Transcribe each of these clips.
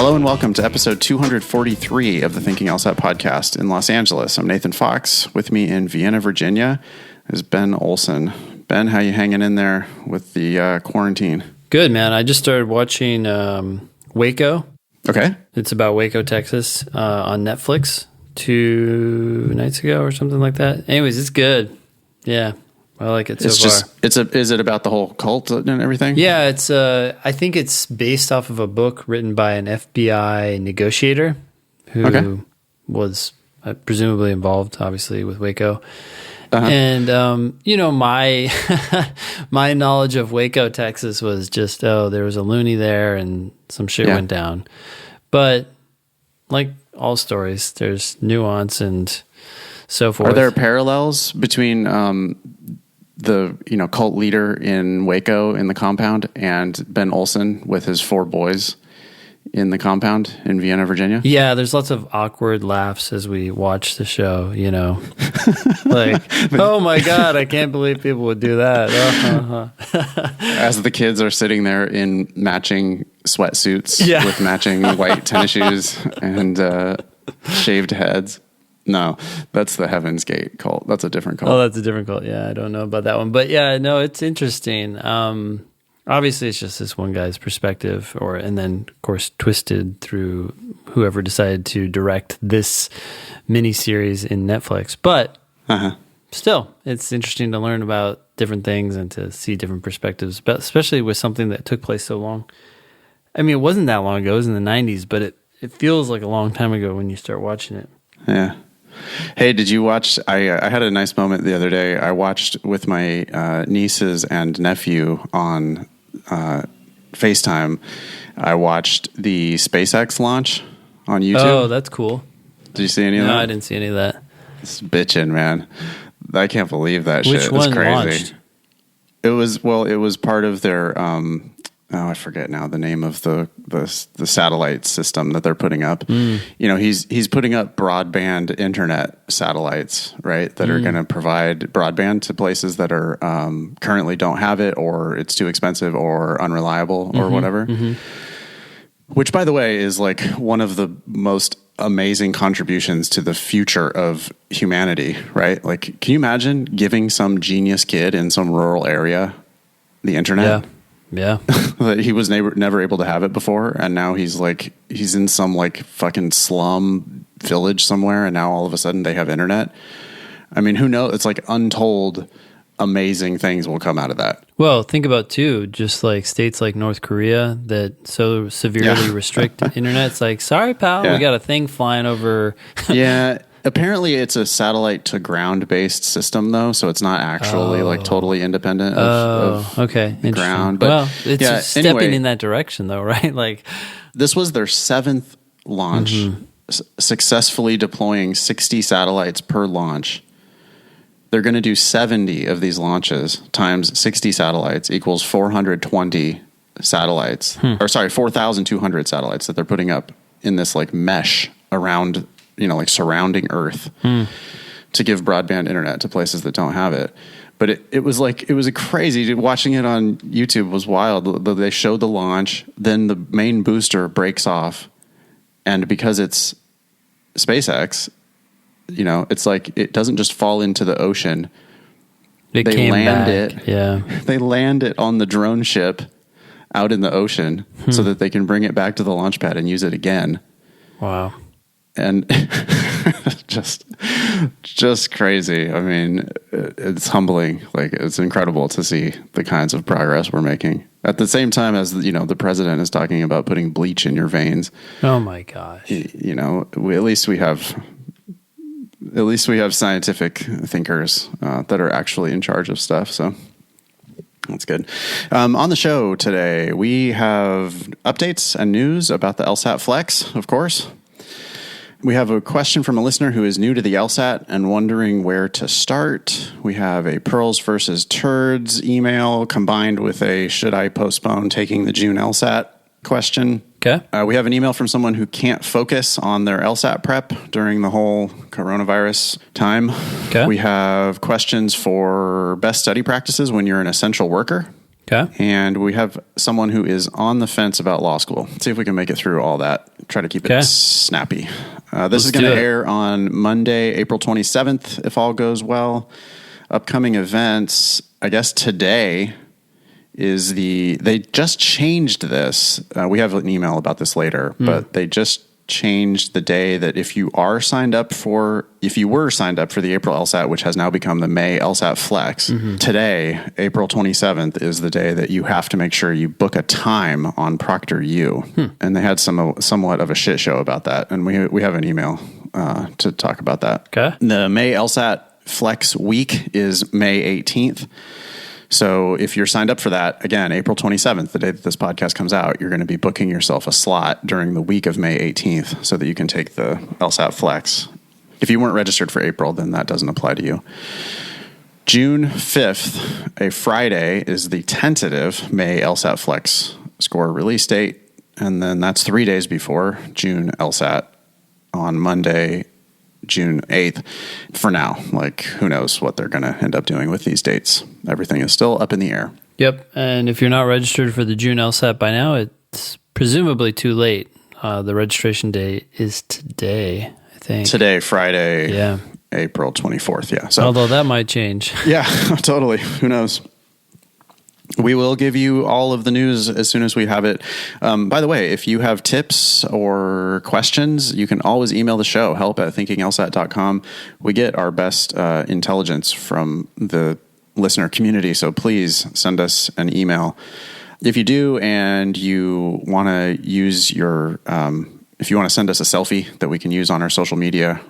Hello and welcome to episode 243 of the Thinking LSAT podcast in Los Angeles. I'm Nathan Fox. With me in Vienna, Virginia is Ben Olson. Ben, how you hanging in there with the quarantine? Good, man. I just started watching Waco. Okay. It's about Waco, Texas on Netflix 2 nights ago or something like that. Anyways, it's good. Yeah, I like it so far. Is it about the whole cult and everything? Yeah, it's I think it's based off of a book written by an FBI negotiator who was presumably involved, obviously, with Waco. Uh-huh. And, my my knowledge of Waco, Texas was just, there was a loony there and some shit went down. But like all stories, there's nuance and so forth. Are there parallels between the cult leader in Waco in the compound and Ben Olson with his 4 boys in the compound in Vienna, Virginia? Yeah, there's lots of awkward laughs as we watch the show, like, oh my God, I can't believe people would do that. As the kids are sitting there in matching sweatsuits with matching white tennis shoes and shaved heads. No, that's the Heaven's Gate cult. That's a different cult. Oh, that's a different cult. Yeah, I don't know about that one. But yeah, no, it's interesting. Obviously, it's just this one guy's perspective, and then, of course, twisted through whoever decided to direct this miniseries in Netflix. But still, it's interesting to learn about different things and to see different perspectives, but especially with something that took place so long. I mean, it wasn't that long ago. It was in the 90s, but it feels like a long time ago when you start watching it. Yeah. Hey, did you watch? I had a nice moment the other day. I watched with my nieces and nephew on FaceTime. I watched the SpaceX launch on YouTube. Oh, that's cool. Did you see any of that? No, I didn't see any of that. It's bitching, man. I can't believe that shit. Which one it's crazy. launched? It was part of their I forget now the name of the satellite system that they're putting up. He's putting up broadband internet satellites, right? That are going to provide broadband to places that are currently don't have it, or it's too expensive, or unreliable, or whatever. Mm-hmm. Which, by the way, is like one of the most amazing contributions to the future of humanity, right? Like, can you imagine giving some genius kid in some rural area the internet? Yeah. That he was never able to have it before, and now he's in some like fucking slum village somewhere, and now all of a sudden they have internet. I mean, who knows? It's like untold amazing things will come out of that. Well, think about too, just like states like North Korea that so severely restrict internet. It's like, sorry, pal, we got a thing flying over. Yeah. Apparently, it's a satellite to ground based system, though, so it's not actually like totally independent of the ground. But well, it's stepping in that direction, though, right? Like, this was their 7th launch, successfully deploying 60 satellites per launch. They're going to do 70 of these launches times 60 satellites equals 420 satellites, 4,200 satellites that they're putting up in this like mesh around, like surrounding Earth to give broadband internet to places that don't have it. But it was a crazy, watching it on YouTube was wild. They showed the launch, then the main booster breaks off. And because it's SpaceX, it's like, it doesn't just fall into the ocean. They land it. Yeah. They land it on the drone ship out in the ocean so that they can bring it back to the launch pad and use it again. Wow. And just crazy. I mean, it's humbling. Like, it's incredible to see the kinds of progress we're making at the same time as, the president is talking about putting bleach in your veins. Oh my gosh. At least we have scientific thinkers that are actually in charge of stuff. So that's good. On the show today, we have updates and news about the LSAT-Flex, of course. We have a question from a listener who is new to the LSAT and wondering where to start. We have a pearls versus turds email combined with a should I postpone taking the June LSAT question. Okay. We have an email from someone who can't focus on their LSAT prep during the whole coronavirus time. Okay. We have questions for best study practices when you're an essential worker. Okay. And we have someone who is on the fence about law school. Let's see if we can make it through all that. Try to keep it snappy. This is going to air on Monday, April 27th, if all goes well. Upcoming events, I guess today is they just changed this. We have an email about this later, but they just changed the day that if you were signed up for the April LSAT, which has now become the May LSAT-Flex, today, April 27th, is the day that you have to make sure you book a time on ProctorU. And they had somewhat of a shit show about that. And we have an email to talk about that. Okay. The May LSAT-Flex week is May 18th. So if you're signed up for that, again, April 27th, the day that this podcast comes out, you're going to be booking yourself a slot during the week of May 18th so that you can take the LSAT Flex. If you weren't registered for April, then that doesn't apply to you. June 5th, a Friday, is the tentative May LSAT Flex score release date. And then that's 3 days before June LSAT on Monday, June 8th. For now, who knows what they're going to end up doing with these dates. Everything is still up in the air. Yep. And if you're not registered for the June LSAT by now, it's presumably too late. The registration date is today, I think. Today, Friday, yeah, April 24th. Yeah. So, although that might change. Yeah, totally. Who knows? We will give you all of the news as soon as we have it. By the way, if you have tips or questions, you can always email the show, help@thinkinglsat.com. We get our best intelligence from the listener community, so please send us an email. If you do and you want to use your, if you want to send us a selfie that we can use on our social media,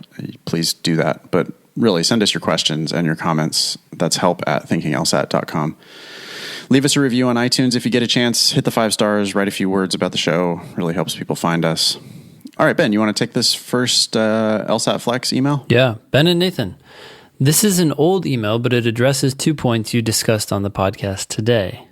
please do that. But really, send us your questions and your comments. That's help@thinkinglsat.com. Leave us a review on iTunes if you get a chance. Hit the 5 stars. Write a few words about the show. Really helps people find us. All right, Ben, you want to take this first LSAT Flex email? Yeah, Ben and Nathan. This is an old email, but it addresses 2 points you discussed on the podcast today.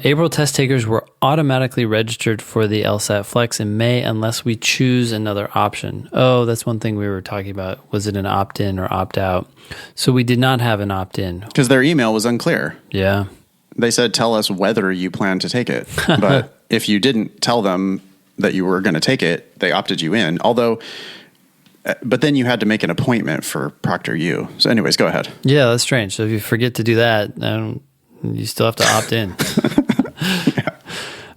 April test takers were automatically registered for the LSAT Flex in May unless we choose another option. Oh, that's one thing we were talking about. Was it an opt-in or opt-out? So we did not have an opt-in. Because their email was unclear. Yeah. They said, tell us whether you plan to take it. But if you didn't tell them that you were going to take it, they opted you in. But then you had to make an appointment for ProctorU. So anyways, go ahead. Yeah, that's strange. So if you forget to do that, you still have to opt in. Yeah.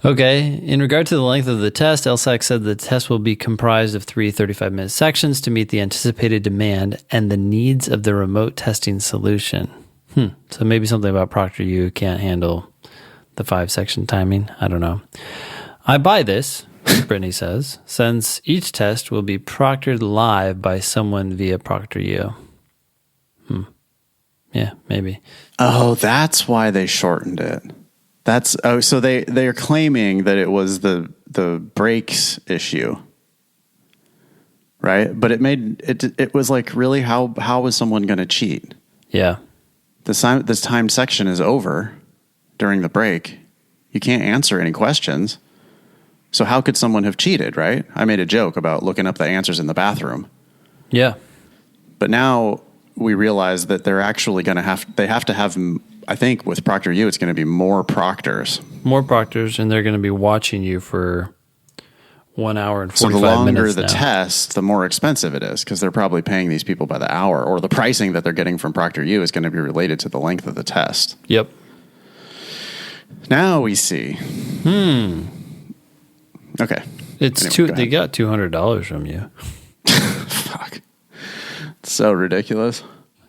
Okay. In regard to the length of the test, LSAC said the test will be comprised of 3 35-minute sections to meet the anticipated demand and the needs of the remote testing solution. So maybe something about ProctorU can't handle the 5-section timing. I don't know. I buy this, Brittany says, since each test will be proctored live by someone via ProctorU. Yeah, maybe. Oh, that's why they shortened it. So they are claiming that it was the breaks issue, right? But it was like, really, how was someone going to cheat? Yeah. This timed section is over during the break. You can't answer any questions. So how could someone have cheated, right? I made a joke about looking up the answers in the bathroom. Yeah. But now we realize that they're actually going to have to have, I think with ProctorU, it's going to be more proctors. More proctors, and they're going to be watching you for 1 hour and 45 minutes. So the longer minutes the now. test, the more expensive it is, because they're probably paying these people by the hour, or the pricing that they're getting from ProctorU is going to be related to the length of the test. Yep. Now we see. Okay. It's anyway, they got $200 from you. Fuck. It's so ridiculous.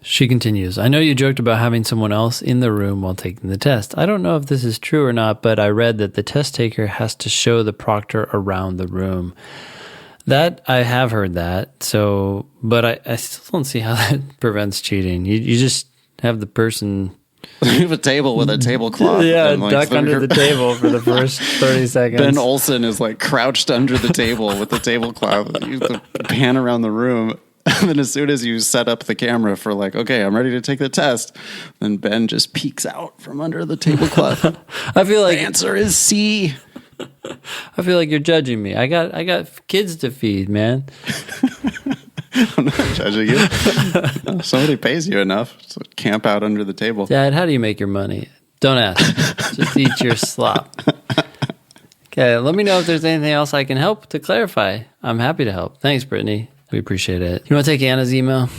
She continues, I know you joked about having someone else in the room while taking the test. I don't know if this is true or not, but I read that the test taker has to show the proctor around the room. That, I have heard that, but I still don't see how that prevents cheating. You just have the person... You have a table with a tablecloth. Yeah, duck under the table for the first 30 seconds. Ben Olsen is crouched under the table with the tablecloth. You have to pan around the room. And then as soon as you set up the camera for okay, I'm ready to take the test, then Ben just peeks out from under the tablecloth. I feel like the answer is C. I feel like you're judging me. I got kids to feed, man. I'm not judging you. Somebody pays you enough to camp out under the table. Dad, how do you make your money? Don't ask. Just eat your slop. Okay, let me know if there's anything else I can help to clarify. I'm happy to help. Thanks, Brittany. We appreciate it. You want to take Anna's email?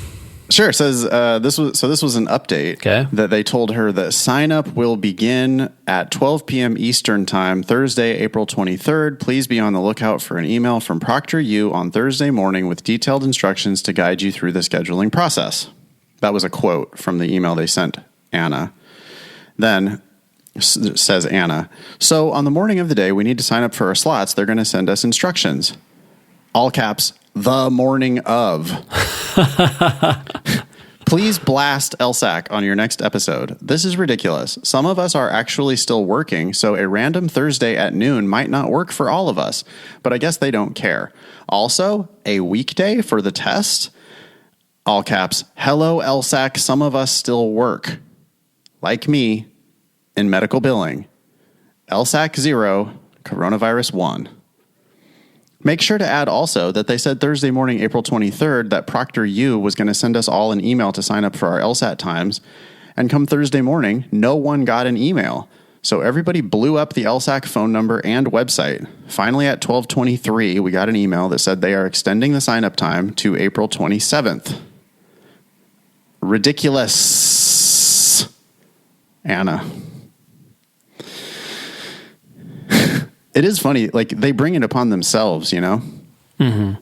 Sure. It says this was an update that they told her that sign up will begin at 12 p.m. Eastern time, Thursday, April 23rd. Please be on the lookout for an email from ProctorU on Thursday morning with detailed instructions to guide you through the scheduling process. That was a quote from the email they sent Anna. Then says Anna, so on the morning of the day, we need to sign up for our slots. They're going to send us instructions. All caps, the morning of. Please blast LSAC on your next episode. This is ridiculous. Some of us are actually still working, so a random Thursday at noon might not work for all of us, but I guess they don't care. Also, a weekday for the test? All caps, hello LSAC, some of us still work. Like me, in medical billing. LSAC 0, coronavirus 1. Make sure to add also that they said Thursday morning, April 23rd, that ProctorU was going to send us all an email to sign up for our LSAT times. And come Thursday morning, no one got an email. So everybody blew up the LSAC phone number and website. Finally, at 12:23, we got an email that said they are extending the sign-up time to April 27th. Ridiculous. Anna. It is funny, like they bring it upon themselves, you know? Mm-hmm.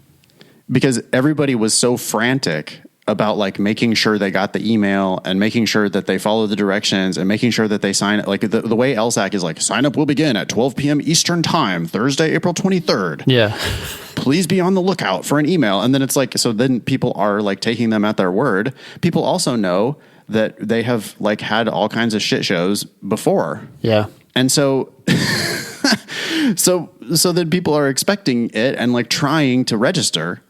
Because everybody was so frantic about like making sure they got the email and making sure that they follow the directions and making sure that they sign it. Like the way LSAC is like, sign up will begin at 12 p.m. Eastern time, Thursday, April 23rd. Yeah. Please be on the lookout for an email. And then it's like, so then people are like taking them at their word. People also know that they have like had all kinds of shit shows before. Yeah. And so... So then people are expecting it and like trying to register,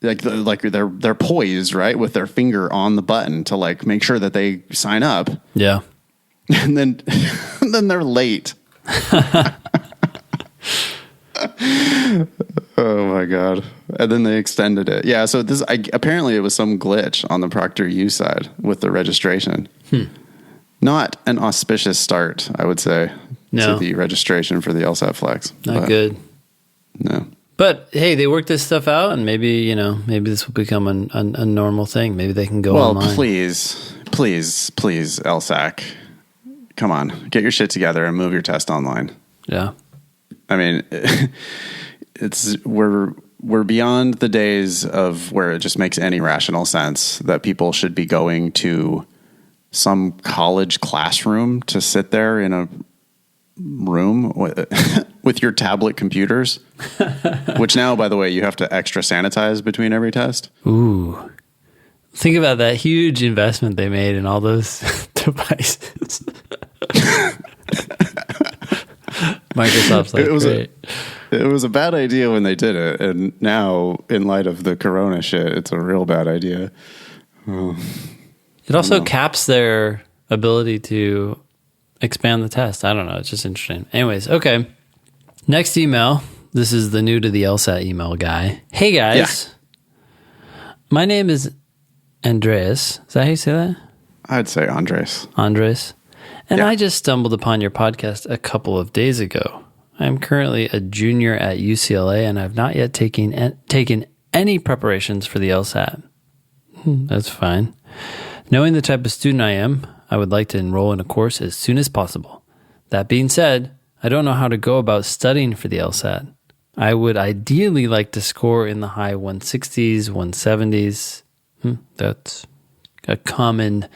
like they're poised, right, with their finger on the button to like make sure that they sign up. Yeah, and then they're late. Oh my god! And then they extended it. Yeah. So apparently it was some glitch on the ProctorU side with the registration. Not an auspicious start, I would say. No. To the registration for the LSAT-Flex. Not good. No. But hey, they worked this stuff out, and maybe this will become a normal thing. Maybe they can go online. Well, please, LSAC, come on, get your shit together and move your test online. Yeah. I mean, we're beyond the days of where it just makes any rational sense that people should be going to some college classroom to sit there in a room with your tablet computers, which now, by the way, you have to extra sanitize between every test. Ooh. Think about that huge investment they made in all those devices. Microsoft's like, it was a bad idea when they did it, and now, in light of the corona shit, it's a real bad idea. It also caps their ability to expand the test. I don't know. It's just interesting. Anyways, okay. Next email. This is the new to the LSAT email guy. Hey guys. Yeah. My name is Andreas. Is that how you say that? I'd say Andres. Andres. And I just stumbled upon your podcast a couple of days ago. I am currently a junior at UCLA and I've not yet taken any preparations for the LSAT. That's fine. Knowing the type of student I am, I would like to enroll in a course as soon as possible. That being said, I don't know how to go about studying for the LSAT. I would ideally like to score in the high 160s, 170s. That's a common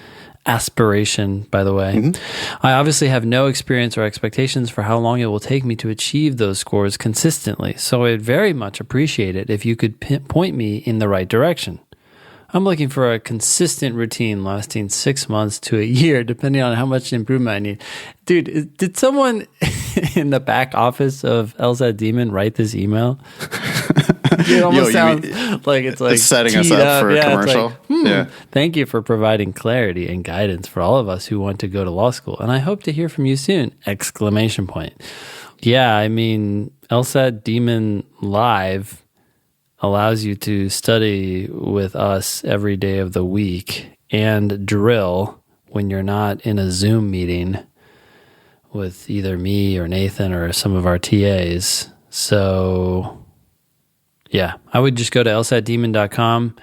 aspiration, by the way. Mm-hmm. I obviously have no experience or expectations for how long it will take me to achieve those scores consistently, so I'd very much appreciate it if you could point me in the right direction. I'm looking for a consistent routine lasting 6 months to a year, depending on how much improvement I need. Dude, did someone in the back office of LSAT Demon write this email? It almost sounds like it's like setting us up for a commercial. Like, thank you for providing clarity and guidance for all of us who want to go to law school, and I hope to hear from you soon! ! Yeah, I mean, LSAT Demon Live allows you to study with us every day of the week and drill when you're not in a Zoom meeting with either me or Nathan or some of our TAs. So yeah, I would just go to lsatdemon.com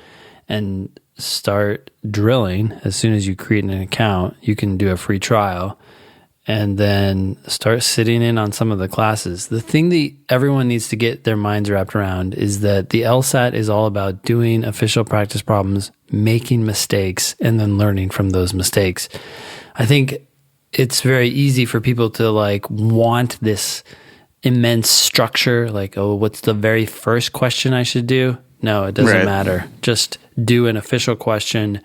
and start drilling. As soon as you create an account, you can do a free trial and then start sitting in on some of the classes. The thing that everyone needs to get their minds wrapped around is that the LSAT is all about doing official practice problems, making mistakes, and then learning from those mistakes. I think it's very easy for people to like want this immense structure, like, oh, what's the very first question I should do? No, it doesn't matter. Just do an official question,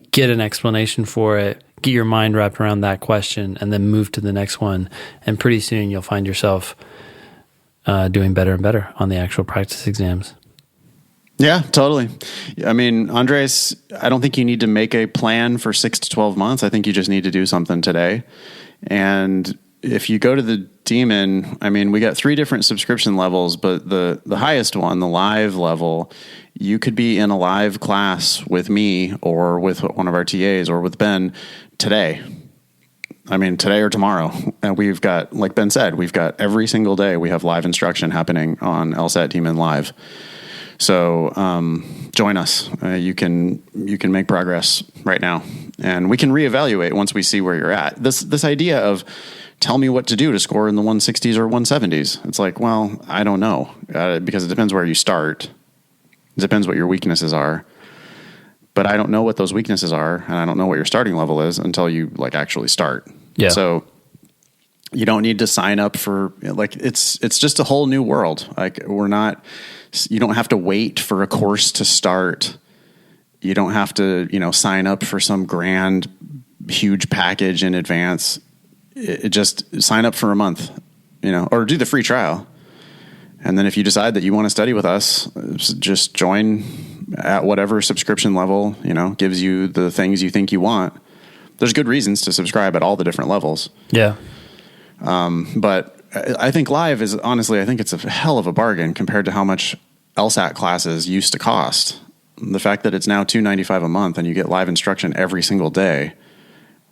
get an explanation for it, get your mind wrapped around that question, and then move to the next one. And pretty soon you'll find yourself doing better and better on the actual practice exams. Yeah, totally. I mean, Andres, I don't think you need to make a plan for 6 to 12 months. I think you just need to do something today. And if you go to the Demon, I mean, we got 3 different subscription levels, but the highest one, the live level, you could be in a live class with me or with one of our TAs or with Ben today. I mean, today or tomorrow. And we've got, like Ben said, we've got every single day we have live instruction happening on LSAT Demon Live. So join us. You can make progress right now, and we can reevaluate once we see where you're at. This idea of tell me what to do to score in the 160s or 170s. It's like, well, I don't know, because it depends where you start. It depends what your weaknesses are. But I don't know what those weaknesses are, and I don't know what your starting level is until you like actually start. Yeah. So you don't need to sign up for like it's just a whole new world. Like you don't have to wait for a course to start. You don't have to, sign up for some grand, huge package in advance. It just sign up for a month, or do the free trial. And then if you decide that you want to study with us, just join at whatever subscription level, gives you the things you think you want. There's good reasons to subscribe at all the different levels. Yeah. But I think live is, honestly, I think it's a hell of a bargain compared to how much LSAT classes used to cost. The fact that it's now $295 a month and you get live instruction every single day,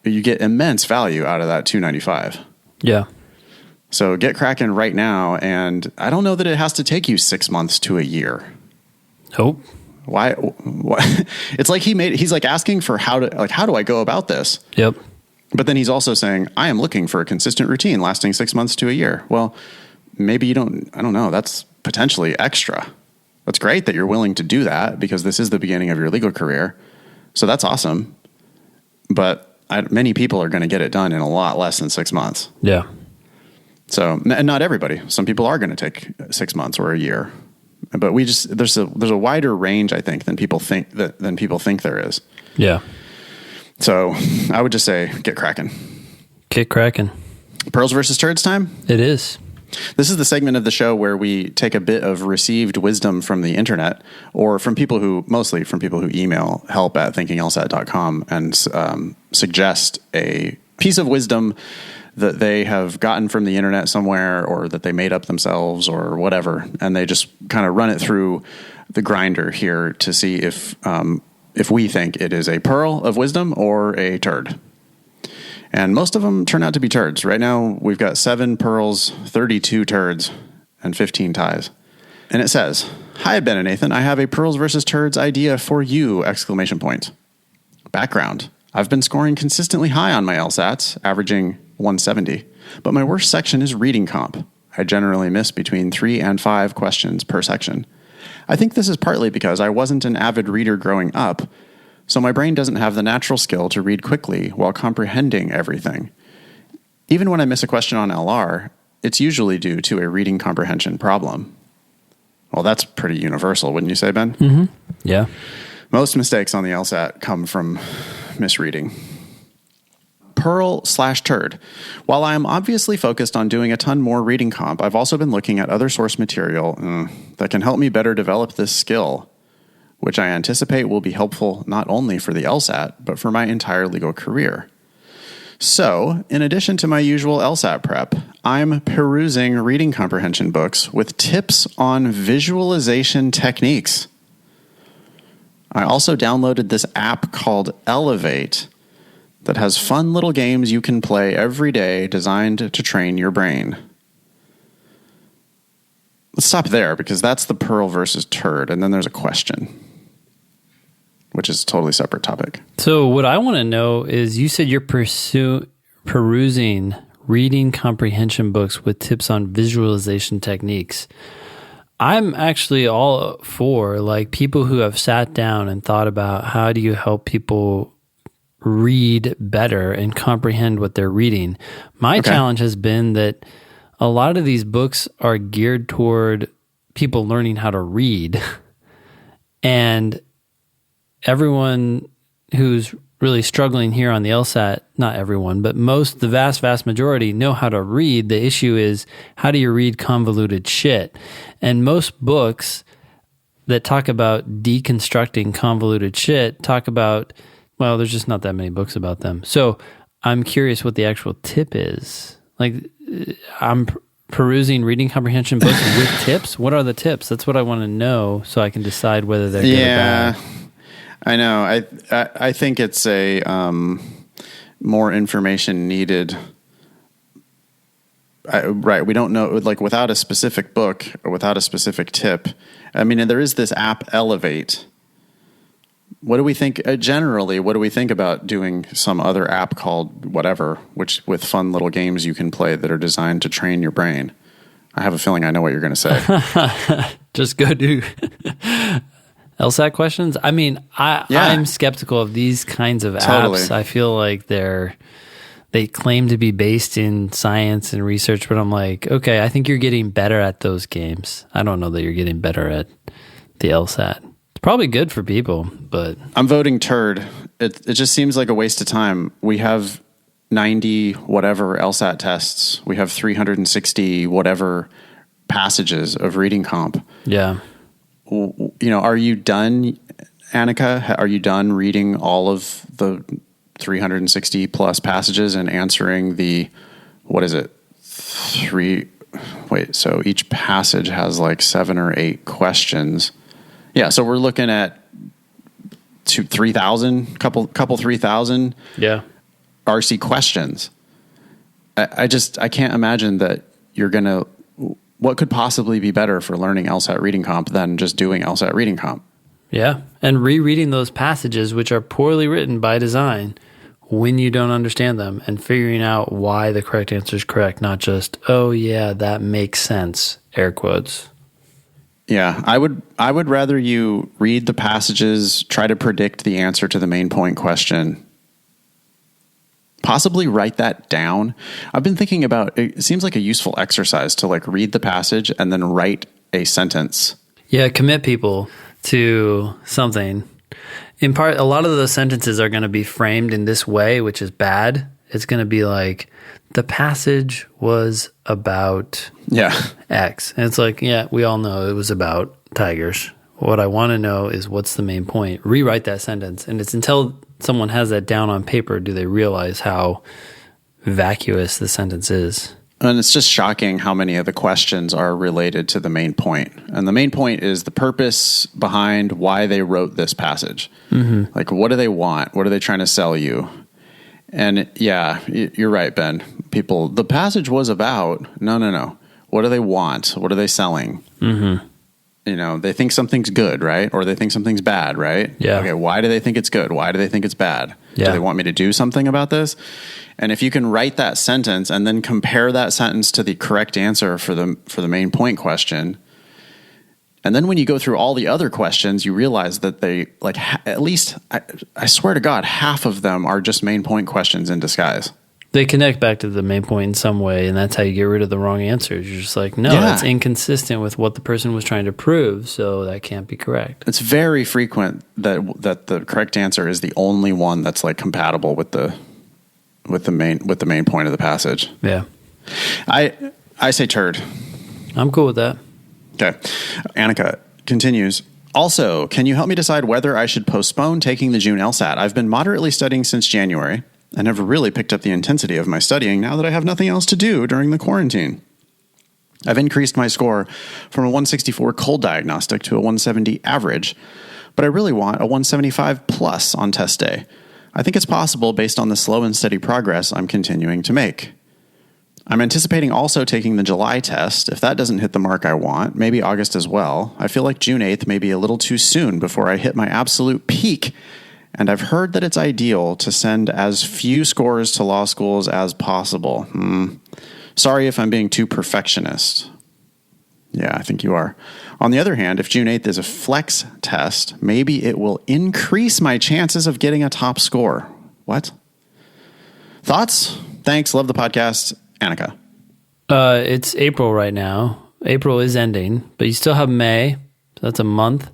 you get immense value out of that $295. Yeah. So get cracking right now. And I don't know that it has to take you 6 months to a year. Nope. Why? It's like he's like asking for how do I go about this? Yep. But then he's also saying, I am looking for a consistent routine lasting 6 months to a year. Well, maybe I don't know. That's potentially extra. That's great that you're willing to do that because this is the beginning of your legal career. So that's awesome. But many people are going to get it done in a lot less than 6 months. Yeah. So, and not everybody. Some people are going to take 6 months or a year. But there's a wider range, I think, than people think there is. Yeah. So I would just say, get cracking. Get cracking. Pearls versus turds time? It is. This is the segment of the show where we take a bit of received wisdom from the internet or mostly from people who email help@thinkinglsat.com and suggest a piece of wisdom that they have gotten from the internet somewhere or that they made up themselves or whatever. And they just kind of run it through the grinder here to see if we think it is a pearl of wisdom or a turd. And most of them turn out to be turds. Right now, we've got 7 pearls, 32 turds, and 15 ties. And it says, "Hi, Ben and Nathan. I have a pearls versus turds idea for you! ! Background. I've been scoring consistently high on my LSATs, averaging 170. But my worst section is reading comp. I generally miss between 3 and 5 questions per section. I think this is partly because I wasn't an avid reader growing up, so my brain doesn't have the natural skill to read quickly while comprehending everything. Even when I miss a question on LR, it's usually due to a reading comprehension problem." Well, that's pretty universal, wouldn't you say, Ben? Mm-hmm. Yeah. Most mistakes on the LSAT come from misreading. Pearl/turd. While I am obviously focused on doing a ton more reading comp, I've also been looking at other source material that can help me better develop this skill, which I anticipate will be helpful not only for the LSAT, but for my entire legal career. So, in addition to my usual LSAT prep, I'm perusing reading comprehension books with tips on visualization techniques. I also downloaded this app called Elevate that has fun little games you can play every day designed to train your brain. Let's stop there because that's the pearl versus turd. And then there's a question, which is a totally separate topic. So what I want to know is, you said you're perusing reading comprehension books with tips on visualization techniques. I'm actually all for like people who have sat down and thought about how do you help people read better and comprehend what they're reading. My challenge has been that a lot of these books are geared toward people learning how to read. And everyone who's really struggling here on the LSAT, not everyone, but the vast majority know how to read. The issue is, how do you read convoluted shit? And most books that talk about deconstructing convoluted shit talk about, well, there's just not that many books about them. So I'm curious what the actual tip is. Like, I'm perusing reading comprehension books with tips. What are the tips? That's what I want to know so I can decide whether they're good or bad. I know. I think it's a more information needed. Right. We don't know, like, without a specific book or without a specific tip. I mean, there is this app, Elevate. What do we think generally? What do we think about doing some other app called whatever, which with fun little games you can play that are designed to train your brain? I have a feeling I know what you're going to say. Just go do LSAT questions. I mean, I'm skeptical of these kinds of apps. Totally. I feel like they claim to be based in science and research, but I'm like, okay, I think you're getting better at those games. I don't know that you're getting better at the LSAT. It's probably good for people, but I'm voting turd. It just seems like a waste of time. We have 90 whatever LSAT tests. We have 360 whatever passages of reading comp. Yeah. You know, are you done, Annika? Are you done reading all of the 360 plus passages and answering the, what is it? So each passage has like 7 or 8 questions. Yeah, so we're looking at 3,000, couple 3,000 RC questions. I can't imagine that you're going to, what could possibly be better for learning LSAT reading comp than just doing LSAT reading comp? Yeah, and rereading those passages, which are poorly written by design, when you don't understand them, and figuring out why the correct answer is correct, not just, oh yeah, that makes sense, air quotes. Yeah, I would rather you read the passages, try to predict the answer to the main point question, possibly write that down. I've been thinking about, it seems like a useful exercise to like read the passage and then write a sentence. Yeah, commit people to something. In part, a lot of those sentences are going to be framed in this way, which is bad. It's going to be like, the passage was about X. And it's like, yeah, we all know it was about tigers. What I want to know is, what's the main point? Rewrite that sentence. And it's until someone has that down on paper do they realize how vacuous the sentence is. And it's just shocking how many of the questions are related to the main point. And the main point is the purpose behind why they wrote this passage. Mm-hmm. Like, what do they want? What are they trying to sell you? And yeah, you're right, Ben. People, the passage was about, no. What do they want? What are they selling? Mm-hmm. You know, they think something's good, right? Or they think something's bad, right? Yeah. Okay, why do they think it's good? Why do they think it's bad? Yeah. Do they want me to do something about this? And if you can write that sentence and then compare that sentence to the correct answer for the main point question, and then when you go through all the other questions, you realize that they, like, at least, I swear to God, half of them are just main point questions in disguise. They connect back to the main point in some way, and that's how you get rid of the wrong answers. You're just like, no, that's inconsistent with what the person was trying to prove, so that can't be correct. It's very frequent that the correct answer is the only one that's like compatible with the main point of the passage. Yeah. I say turd. I'm cool with that. Okay. Annika continues. Also, can you help me decide whether I should postpone taking the June LSAT? I've been moderately studying since January and have really picked up the intensity of my studying now that I have nothing else to do during the quarantine. I've increased my score from a 164 cold diagnostic to a 170 average, but I really want a 175 plus on test day. I think it's possible based on the slow and steady progress I'm continuing to make. I'm anticipating also taking the July test. If that doesn't hit the mark I want, maybe August as well. I feel like June 8th may be a little too soon before I hit my absolute peak. And I've heard that it's ideal to send as few scores to law schools as possible. Sorry if I'm being too perfectionist. Yeah, I think you are. On the other hand, if June 8th is a flex test, maybe it will increase my chances of getting a top score. What? Thoughts? Thanks. Love the podcast. Annika. It's April right now. April is ending, but you still have May. So that's a month.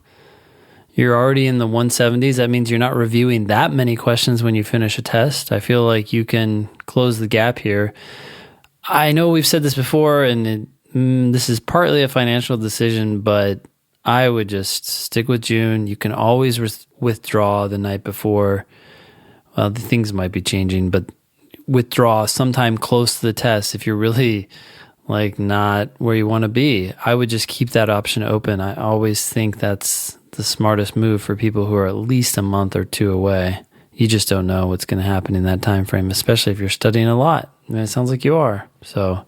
You're already in the 170s. That means you're not reviewing that many questions when you finish a test. I feel like you can close the gap here. I know we've said this before, and this is partly a financial decision, but I would just stick with June. You can always withdraw the night before. Well, the things might be changing, but withdraw sometime close to the test if you're really like not where you want to be. I would just keep that option open. I always think that's the smartest move for people who are at least a month or two away. You just don't know what's going to happen in that time frame, especially if you're studying a lot. And it sounds like you are. So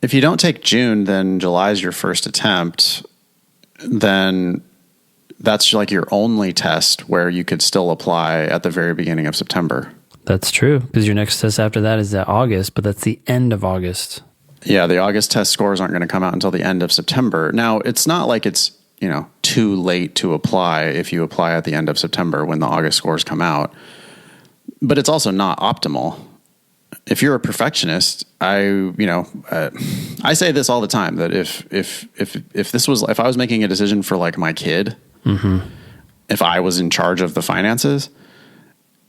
if you don't take June, then July is your first attempt. Then that's like your only test where you could still apply at the very beginning of September. That's true, because your next test after that is at August, but that's the end of August. Yeah, the August test scores aren't going to come out until the end of September. Now, it's not like it's, too late to apply if you apply at the end of September when the August scores come out. But it's also not optimal. If you're a perfectionist, I say this all the time, that if I was making a decision for like my kid, if I was in charge of the finances,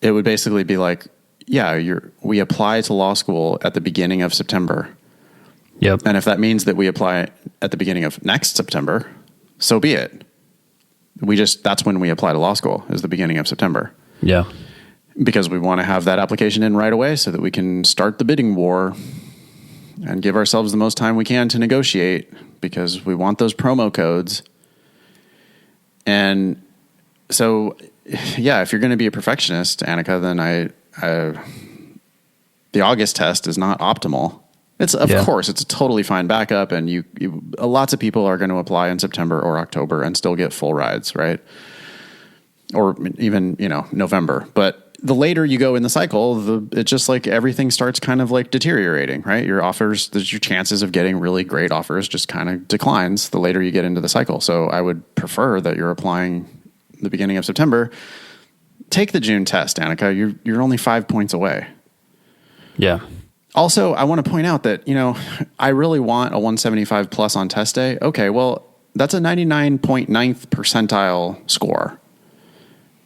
it would basically be like, we apply to law school at the beginning of September. Yep. And if that means that we apply at the beginning of next September, so be it. That's when we apply to law school, is the beginning of September. Yeah. Because we want to have that application in right away so that we can start the bidding war and give ourselves the most time we can to negotiate, because we want those promo codes. And so, yeah, if you're going to be a perfectionist, Annika, then the August test is not optimal. It's of course it's a totally fine backup, and you lots of people are going to apply in September or October and still get full rides, right? Or even November. But the later you go in the cycle, it's just like everything starts kind of like deteriorating, right? Your chances of getting really great offers just kind of declines the later you get into the cycle. So I would prefer that you're applying the beginning of September. Take the June test, Annika. You're only 5 points away. Yeah. Also, I want to point out that, I really want a 175 plus on test day. Okay, well, that's a 99.9th percentile score.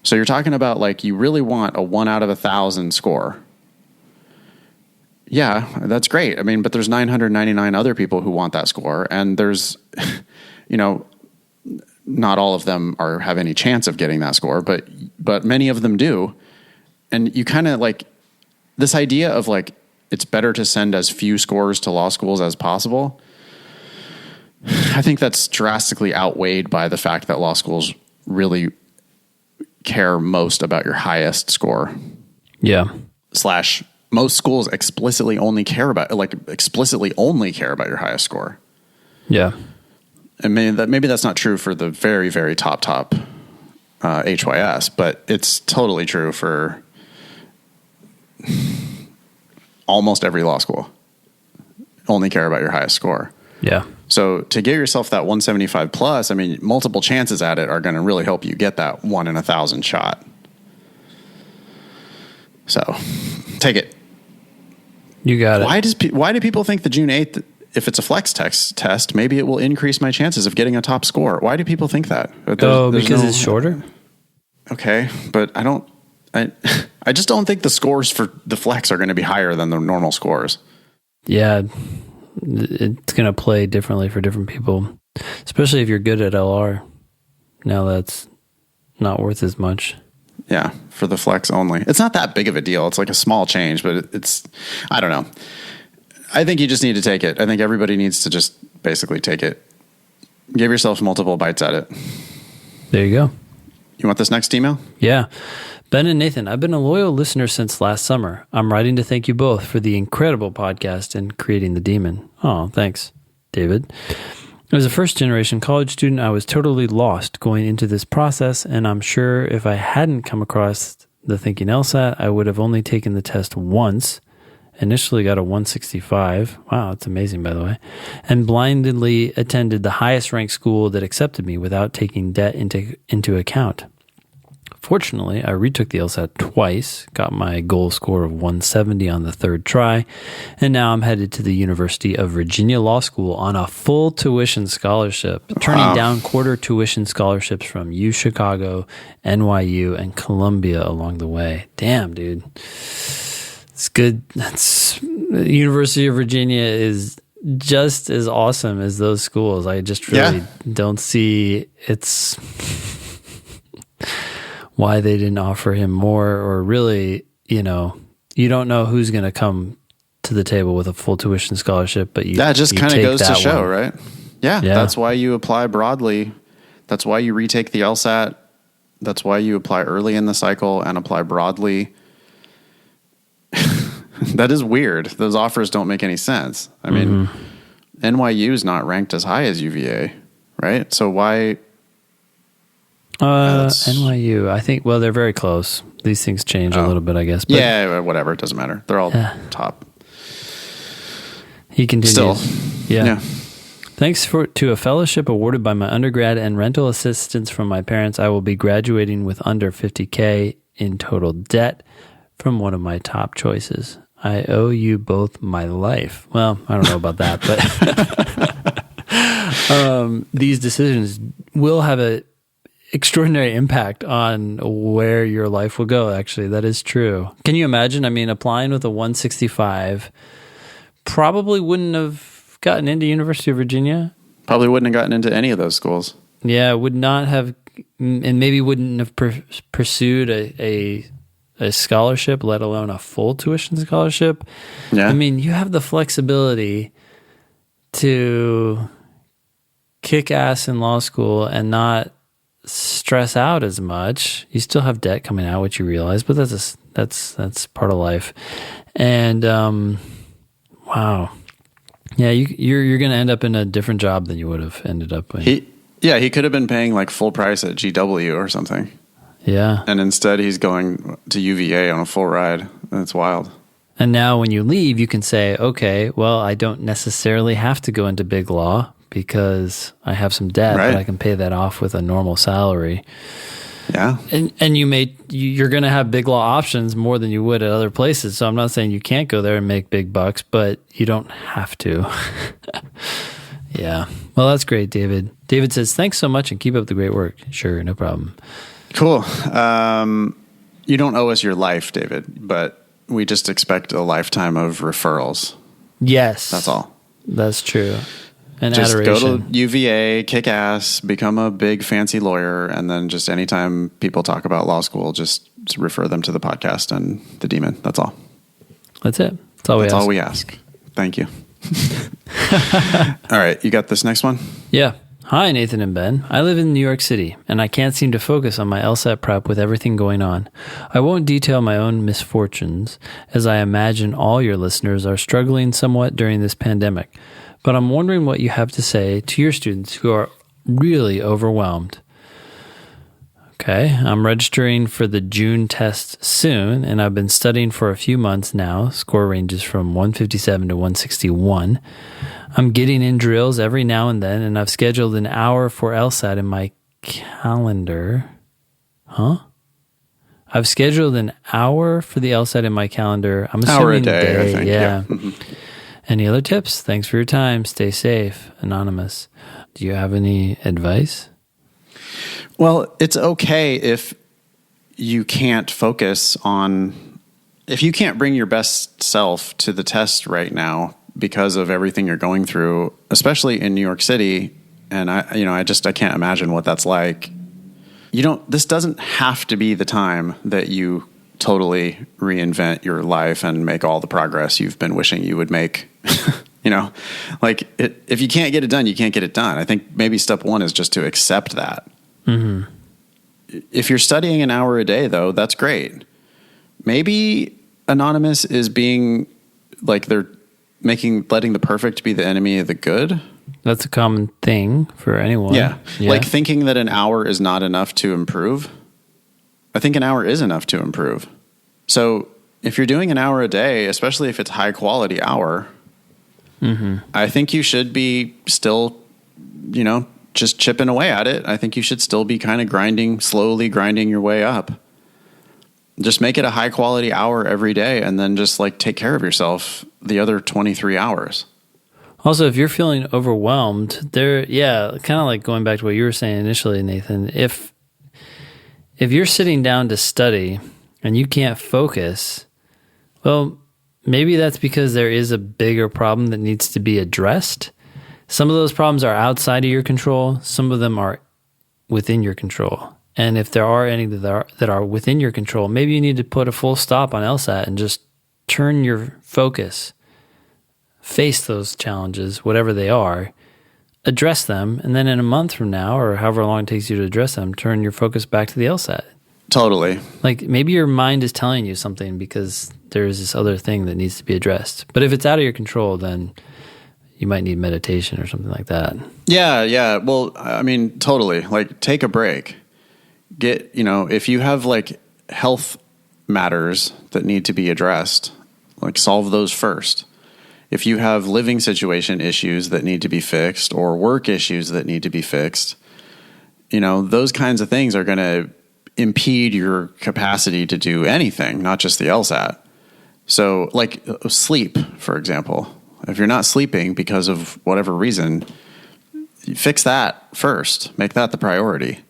So you're talking about like you really want a 1 out of 1,000 score. Yeah, that's great. I mean, but there's 999 other people who want that score, and there's, not all of them have any chance of getting that score, but many of them do. And you kind of like this idea of like, it's better to send as few scores to law schools as possible. I think that's drastically outweighed by the fact that law schools really care most about your highest score. Yeah. / most schools explicitly only care about your highest score. Yeah. And maybe that's not true for the very, very top HYS, but it's totally true for almost every law school. Only care about your highest score. Yeah. So to get yourself that 175 plus, I mean, multiple chances at it are going to really help you get that 1 in 1,000 shot. So take it. You got it. Why do people think the June 8th, if it's a flex test, maybe it will increase my chances of getting a top score? Why do people think that? Because it's shorter? Okay, but I just don't think the scores for the flex are going to be higher than the normal scores. Yeah, it's going to play differently for different people, especially if you're good at LR. Now that's not worth as much. Yeah, for the flex only. It's not that big of a deal. It's like a small change, but I don't know. I think you just need to take it. I think everybody needs to just basically take it. Give yourself multiple bites at it. There you go. You want this next email? Yeah. Ben and Nathan, I've been a loyal listener since last summer. I'm writing to thank you both for the incredible podcast and creating the demon. Oh, thanks, David. As a first-generation college student, I was totally lost going into this process, and I'm sure if I hadn't come across the Thinking LSAT, I would have only taken the test once, initially got a 165. Wow, that's amazing, by the way, and blindly attended the highest-ranked school that accepted me without taking debt into account. Fortunately, I retook the LSAT twice, got my goal score of 170 on the third try, and now I'm headed to the University of Virginia Law School on a full tuition scholarship, turning down quarter tuition scholarships from U Chicago, NYU, and Columbia along the way. Damn, dude. It's good. The University of Virginia is just as awesome as those schools. I just really don't see it's... why they didn't offer him more, or really, you don't know who's going to come to the table with a full tuition scholarship, but that just kind of goes to show, right? Yeah, that's why you apply broadly. That's why you retake the LSAT. That's why you apply early in the cycle and apply broadly. That is weird. Those offers don't make any sense. I mean, NYU is not ranked as high as UVA, right? So why... NYU, I think, well, they're very close. These things change a little bit, I guess. But yeah, whatever. It doesn't matter. They're all top. He continues. Still. Yeah. Thanks to a fellowship awarded by my undergrad and rental assistance from my parents, I will be graduating with under $50,000 in total debt from one of my top choices. I owe you both my life. Well, I don't know about that, but these decisions will have a extraordinary impact on where your life will go. Actually, that is true. Can you imagine? I mean, applying with a 165 probably wouldn't have gotten into University of Virginia. Probably wouldn't have gotten into any of those schools. Yeah, would not have, and maybe wouldn't have pursued a scholarship, let alone a full tuition scholarship. Yeah. I mean, you have the flexibility to kick ass in law school and not stress out as much. You still have debt coming out, which you realize, but that's part of life. And wow, yeah, you're going to end up in a different job than you would have ended up in. He could have been paying like full price at GW or something. Yeah, and instead he's going to UVA on a full ride. That's wild. And now when you leave, you can say, okay, well, I don't necessarily have to go into big law, because I have some debt, but I can pay that off with a normal salary. Yeah. And you're going to have big law options more than you would at other places. So I'm not saying you can't go there and make big bucks, but you don't have to. Yeah. Well, that's great, David. David says, thanks so much and keep up the great work. Sure, no problem. Cool. You don't owe us your life, David, but we just expect a lifetime of referrals. Yes. That's all. That's true. And just adoration. Go to UVA, kick ass, become a big fancy lawyer, and then just anytime people talk about law school, just refer them to the podcast and the demon. That's all. That's it. That's all we ask. Thank you. All right, you got this next one? Yeah. Hi, Nathan and Ben. I live in New York City, and I can't seem to focus on my LSAT prep with everything going on. I won't detail my own misfortunes, as I imagine all your listeners are struggling somewhat during this pandemic. But I'm wondering what you have to say to your students who are really overwhelmed. Okay, I'm registering for the June test soon, and I've been studying for a few months now. Score ranges from 157 to 161. I'm getting in drills every now and then, and I've scheduled an hour for LSAT in my calendar. I've scheduled an hour for the LSAT in my calendar. I'm assuming hour a day, I think. Yeah. Mm-hmm. Any other tips? Thanks for your time. Stay safe. Anonymous. Do you have any advice? Well, it's okay if you can't focus on, if you can't bring your best self to the test right now because of everything you're going through, especially in New York City. And I can't imagine what that's like. This doesn't have to be the time that you totally reinvent your life and make all the progress you've been wishing you would make. If you can't get it done, you can't get it done. I think maybe step one is just to accept that. Mm-hmm. if you're studying an hour a day, though, that's great. Maybe Anonymous is being like they're letting the perfect be the enemy of the good. That's a common thing for anyone. Yeah. Like thinking that an hour is not enough to improve. I think an hour is enough to improve. So if you're doing an hour a day, especially if it's high quality hour, I think you should be still, just chipping away at it. I think you should still be kind of slowly grinding your way up. Just make it a high quality hour every day and then just like take care of yourself the other 23 hours. Also, if you're feeling overwhelmed, kind of like going back to what you were saying initially, Nathan, if you're sitting down to study and you can't focus, well, maybe that's because there is a bigger problem that needs to be addressed. Some of those problems are outside of your control. Some of them are within your control. And if there are any that are within your control, maybe you need to put a full stop on LSAT and just turn your focus, face those challenges, whatever they are, address them, and then in a month from now, or however long it takes you to address them, turn your focus back to the LSAT. Totally. Like maybe your mind is telling you something because there's this other thing that needs to be addressed. But if it's out of your control, then you might need meditation or something like that. Yeah. Well, I mean, totally. Like take a break. If you have like health matters that need to be addressed, like solve those first. If you have living situation issues that need to be fixed or work issues that need to be fixed, those kinds of things are going to impede your capacity to do anything, not just the LSAT. So like sleep, for example, if you're not sleeping because of whatever reason, fix that first, make that the priority.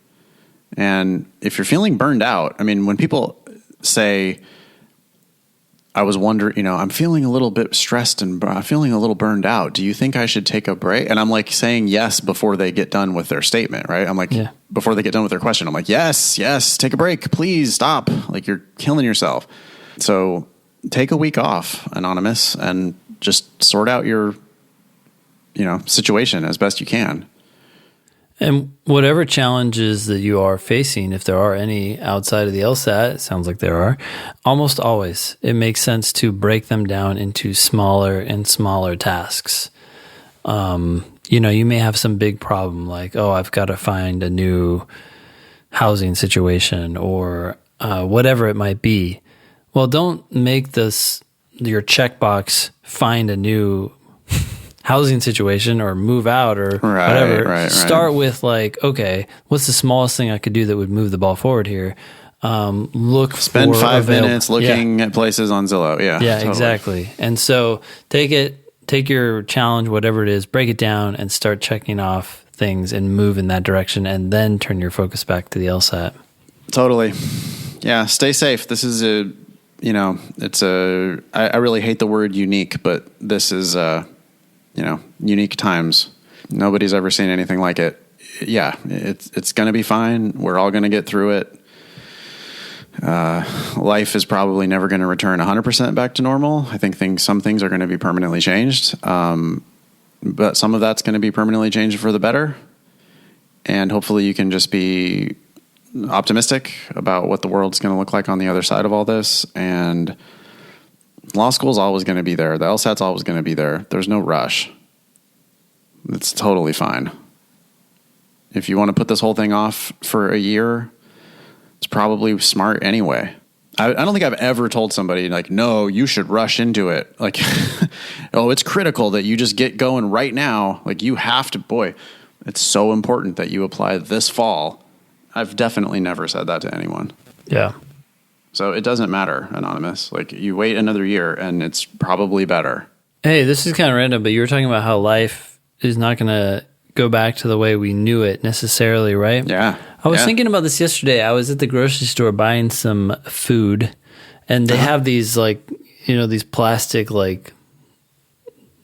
And if you're feeling burned out, I mean, when people say, I was wondering, I'm feeling a little bit stressed and I'm feeling a little burned out. Do you think I should take a break? And I'm like saying yes before they get done with their statement, right? I'm like, before they get done with their question, I'm like, yes, take a break. Please stop. Like you're killing yourself. So take a week off, Anonymous, and just sort out your, situation as best you can. And whatever challenges that you are facing, if there are any outside of the LSAT, it sounds like there are, almost always it makes sense to break them down into smaller and smaller tasks. You may have some big problem like, I've got to find a new housing situation or whatever it might be. Well, don't make your checkbox find a new housing situation or move out or whatever. Right. Start with like, okay, what's the smallest thing I could do that would move the ball forward here? Spend 5 minutes looking at places on Zillow. Yeah, totally. Exactly. And so take your challenge, whatever it is, break it down and start checking off things and move in that direction and then turn your focus back to the LSAT. Totally. Yeah. Stay safe. This is I really hate the word unique, but this is, unique times. Nobody's ever seen anything like it. Yeah, it's going to be fine. We're all going to get through it. Life is probably never going to return 100% back to normal. I think some things are going to be permanently changed. But some of that's going to be permanently changed for the better. And hopefully you can just be optimistic about what the world's going to look like on the other side of all this. And law school's always going to be there. The LSAT's always going to be there. There's no rush. It's totally fine. If you want to put this whole thing off for a year, it's probably smart anyway. I don't think I've ever told somebody like, no, you should rush into it. Like, it's critical that you just get going right now. Like you have to, it's so important that you apply this fall. I've definitely never said that to anyone. Yeah. So it doesn't matter, Anonymous. Like you wait another year and it's probably better. Hey, this is kind of random, but you were talking about how life is not going to go back to the way we knew it necessarily, right? Yeah. I was thinking about this yesterday. I was at the grocery store buying some food and they have these these plastic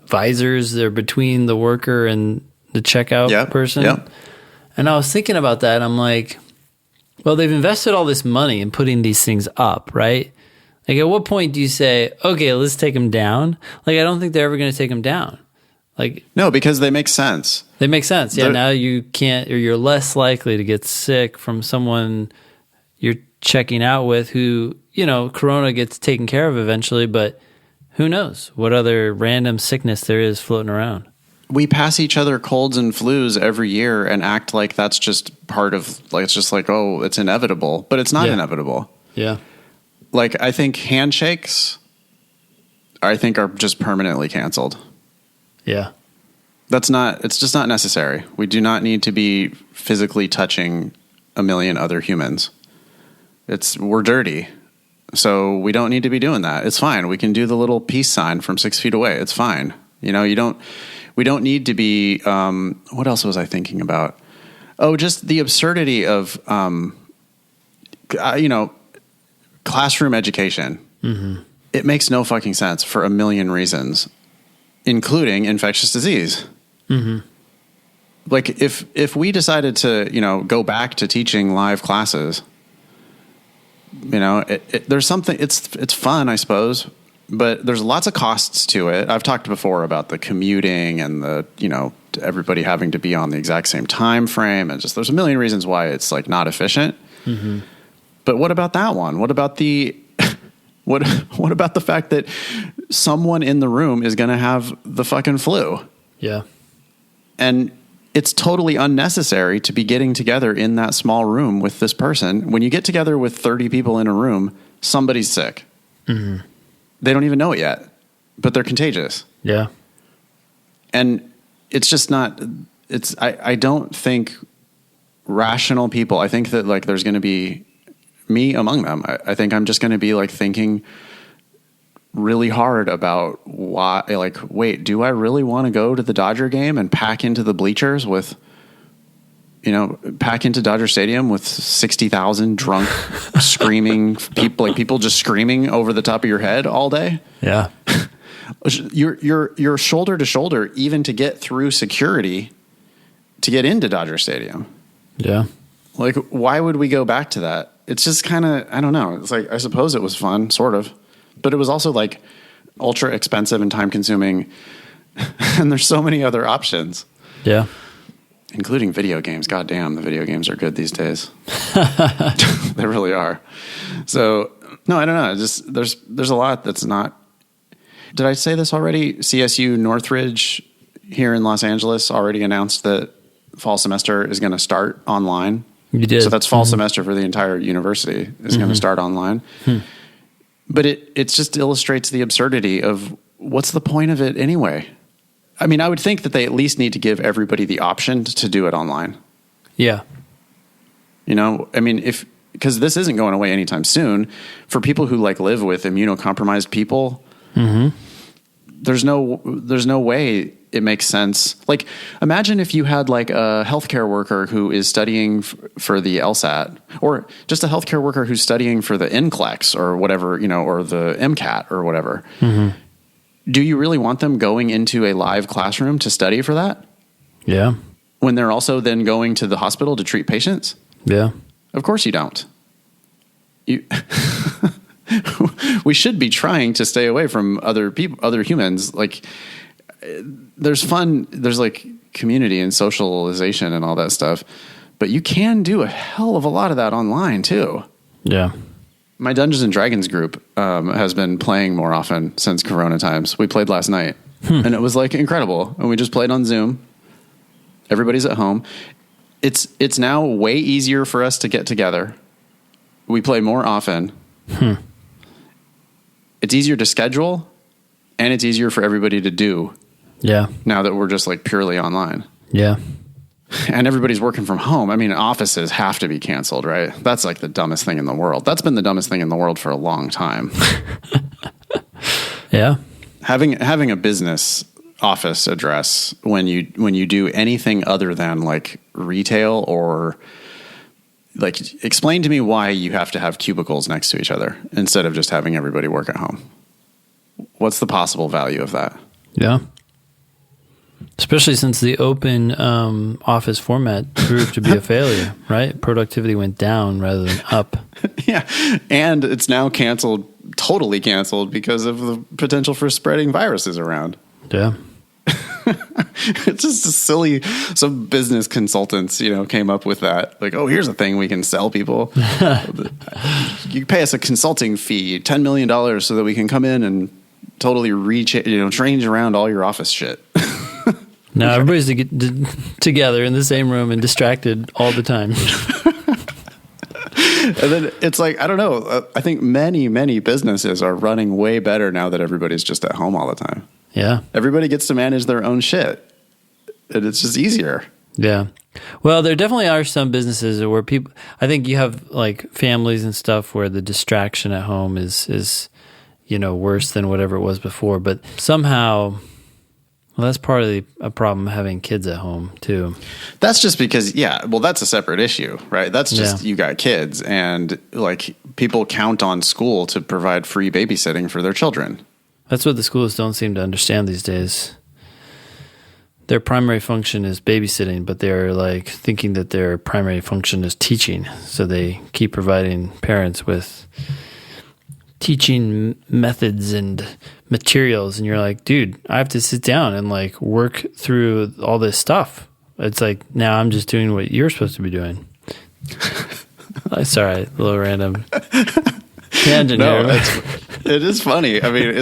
visors. They're between the worker and the checkout person. Yep. And I was thinking about that. I'm like, well, they've invested all this money in putting these things up, right? Like, at what point do you say, okay, let's take them down? Like, I don't think they're ever going to take them down. Like, no, because they make sense. They make sense. Yeah, now you can't, or you're less likely to get sick from someone you're checking out with who, Corona gets taken care of eventually, but who knows what other random sickness there is floating around. We pass each other colds and flus every year and act like that's just part of, like, it's just like, oh, it's inevitable, but it's not inevitable. Yeah. Like, I think handshakes, are just permanently canceled. Yeah. It's just not necessary. We do not need to be physically touching a million other humans. We're dirty. So we don't need to be doing that. It's fine. We can do the little peace sign from 6 feet away. It's fine. We don't need to be, what else was I thinking about? Oh, just the absurdity of, classroom education. Mm-hmm. It makes no fucking sense for a million reasons, including infectious disease. Mm-hmm. Like if we decided to, go back to teaching live classes, there's something, it's fun, I suppose, but there's lots of costs to it. I've talked before about the commuting and the, everybody having to be on the exact same time frame, and just there's a million reasons why it's like not efficient. Mm-hmm. But what about that one? What about the what about the fact that someone in the room is going to have the fucking flu? Yeah. And it's totally unnecessary to be getting together in that small room with this person. When you get together with 30 people in a room, somebody's sick. Mm-hmm. They don't even know it yet, but they're contagious. Yeah. And it's just not, I don't think rational people, I think that like there's going to be me among them. I think I'm just going to be like thinking really hard about why, like, wait, do I really want to go to the Dodger game and pack into the bleachers with, pack into Dodger Stadium with 60,000 drunk screaming people just screaming over the top of your head all day? Yeah. You're shoulder to shoulder, even to get through security to get into Dodger Stadium. Yeah. Like, why would we go back to that? It's just kind of, I don't know. It's like, I suppose it was fun, sort of, but it was also like ultra expensive and time consuming. And there's so many other options. Yeah. Including video games. God damn, the video games are good these days. They really are. So, no, I don't know. Just there's a lot that's not. Did I say this already? CSU Northridge here in Los Angeles already announced that fall semester is going to start online. You did. So that's fall semester for the entire university is going to start online. But it just illustrates the absurdity of what's the point of it anyway? I mean, I would think that they at least need to give everybody the option to do it online. Yeah. I mean, because this isn't going away anytime soon, for people who like live with immunocompromised people, there's no way it makes sense. Like, imagine if you had like a healthcare worker who is studying for the LSAT, or just a healthcare worker who's studying for the NCLEX or whatever, or the MCAT or whatever. Mm-hmm. Do you really want them going into a live classroom to study for that? Yeah. When they're also then going to the hospital to treat patients? Yeah. Of course you don't. We should be trying to stay away from other people, other humans. Like, there's like community and socialization and all that stuff, but you can do a hell of a lot of that online too. Yeah. My Dungeons and Dragons group has been playing more often since Corona times. We played last night and it was like incredible. And we just played on Zoom. Everybody's at home. It's now way easier for us to get together. We play more often. It's easier to schedule, and it's easier for everybody to do. Yeah. Now that we're just like purely online. Yeah. And everybody's working from home. I mean, offices have to be canceled, right? That's like the dumbest thing in the world. That's been the dumbest thing in the world for a long time. Yeah. Having a business office address when you do anything other than like retail, or like, explain to me why you have to have cubicles next to each other instead of just having everybody work at home. What's the possible value of that? Yeah. Especially since the open office format proved to be a failure, right? Productivity went down rather than up. Yeah. And it's now totally canceled because of the potential for spreading viruses around. Yeah. It's just a silly, some business consultants, came up with that. Like, oh, here's a thing we can sell people. You pay us a consulting fee, $10 million, so that we can come in and totally change around all your office shit. Now everybody's together in the same room and distracted all the time. And then it's like, I don't know. I think many, many businesses are running way better now that everybody's just at home all the time. Yeah. Everybody gets to manage their own shit. And it's just easier. Yeah. Well, there definitely are some businesses where people, I think you have like families and stuff where the distraction at home is worse than whatever it was before. But somehow, well, that's part of a problem having kids at home too. That's just because, that's a separate issue, right? That's just, you got kids and like people count on school to provide free babysitting for their children. That's what the schools don't seem to understand these days. Their primary function is babysitting, but they're like thinking that their primary function is teaching. So they keep providing parents with teaching methods and materials. And you're like, dude, I have to sit down and like work through all this stuff. It's like, now I'm just doing what you're supposed to be doing. Sorry, a little random tangent here. It is funny. I mean,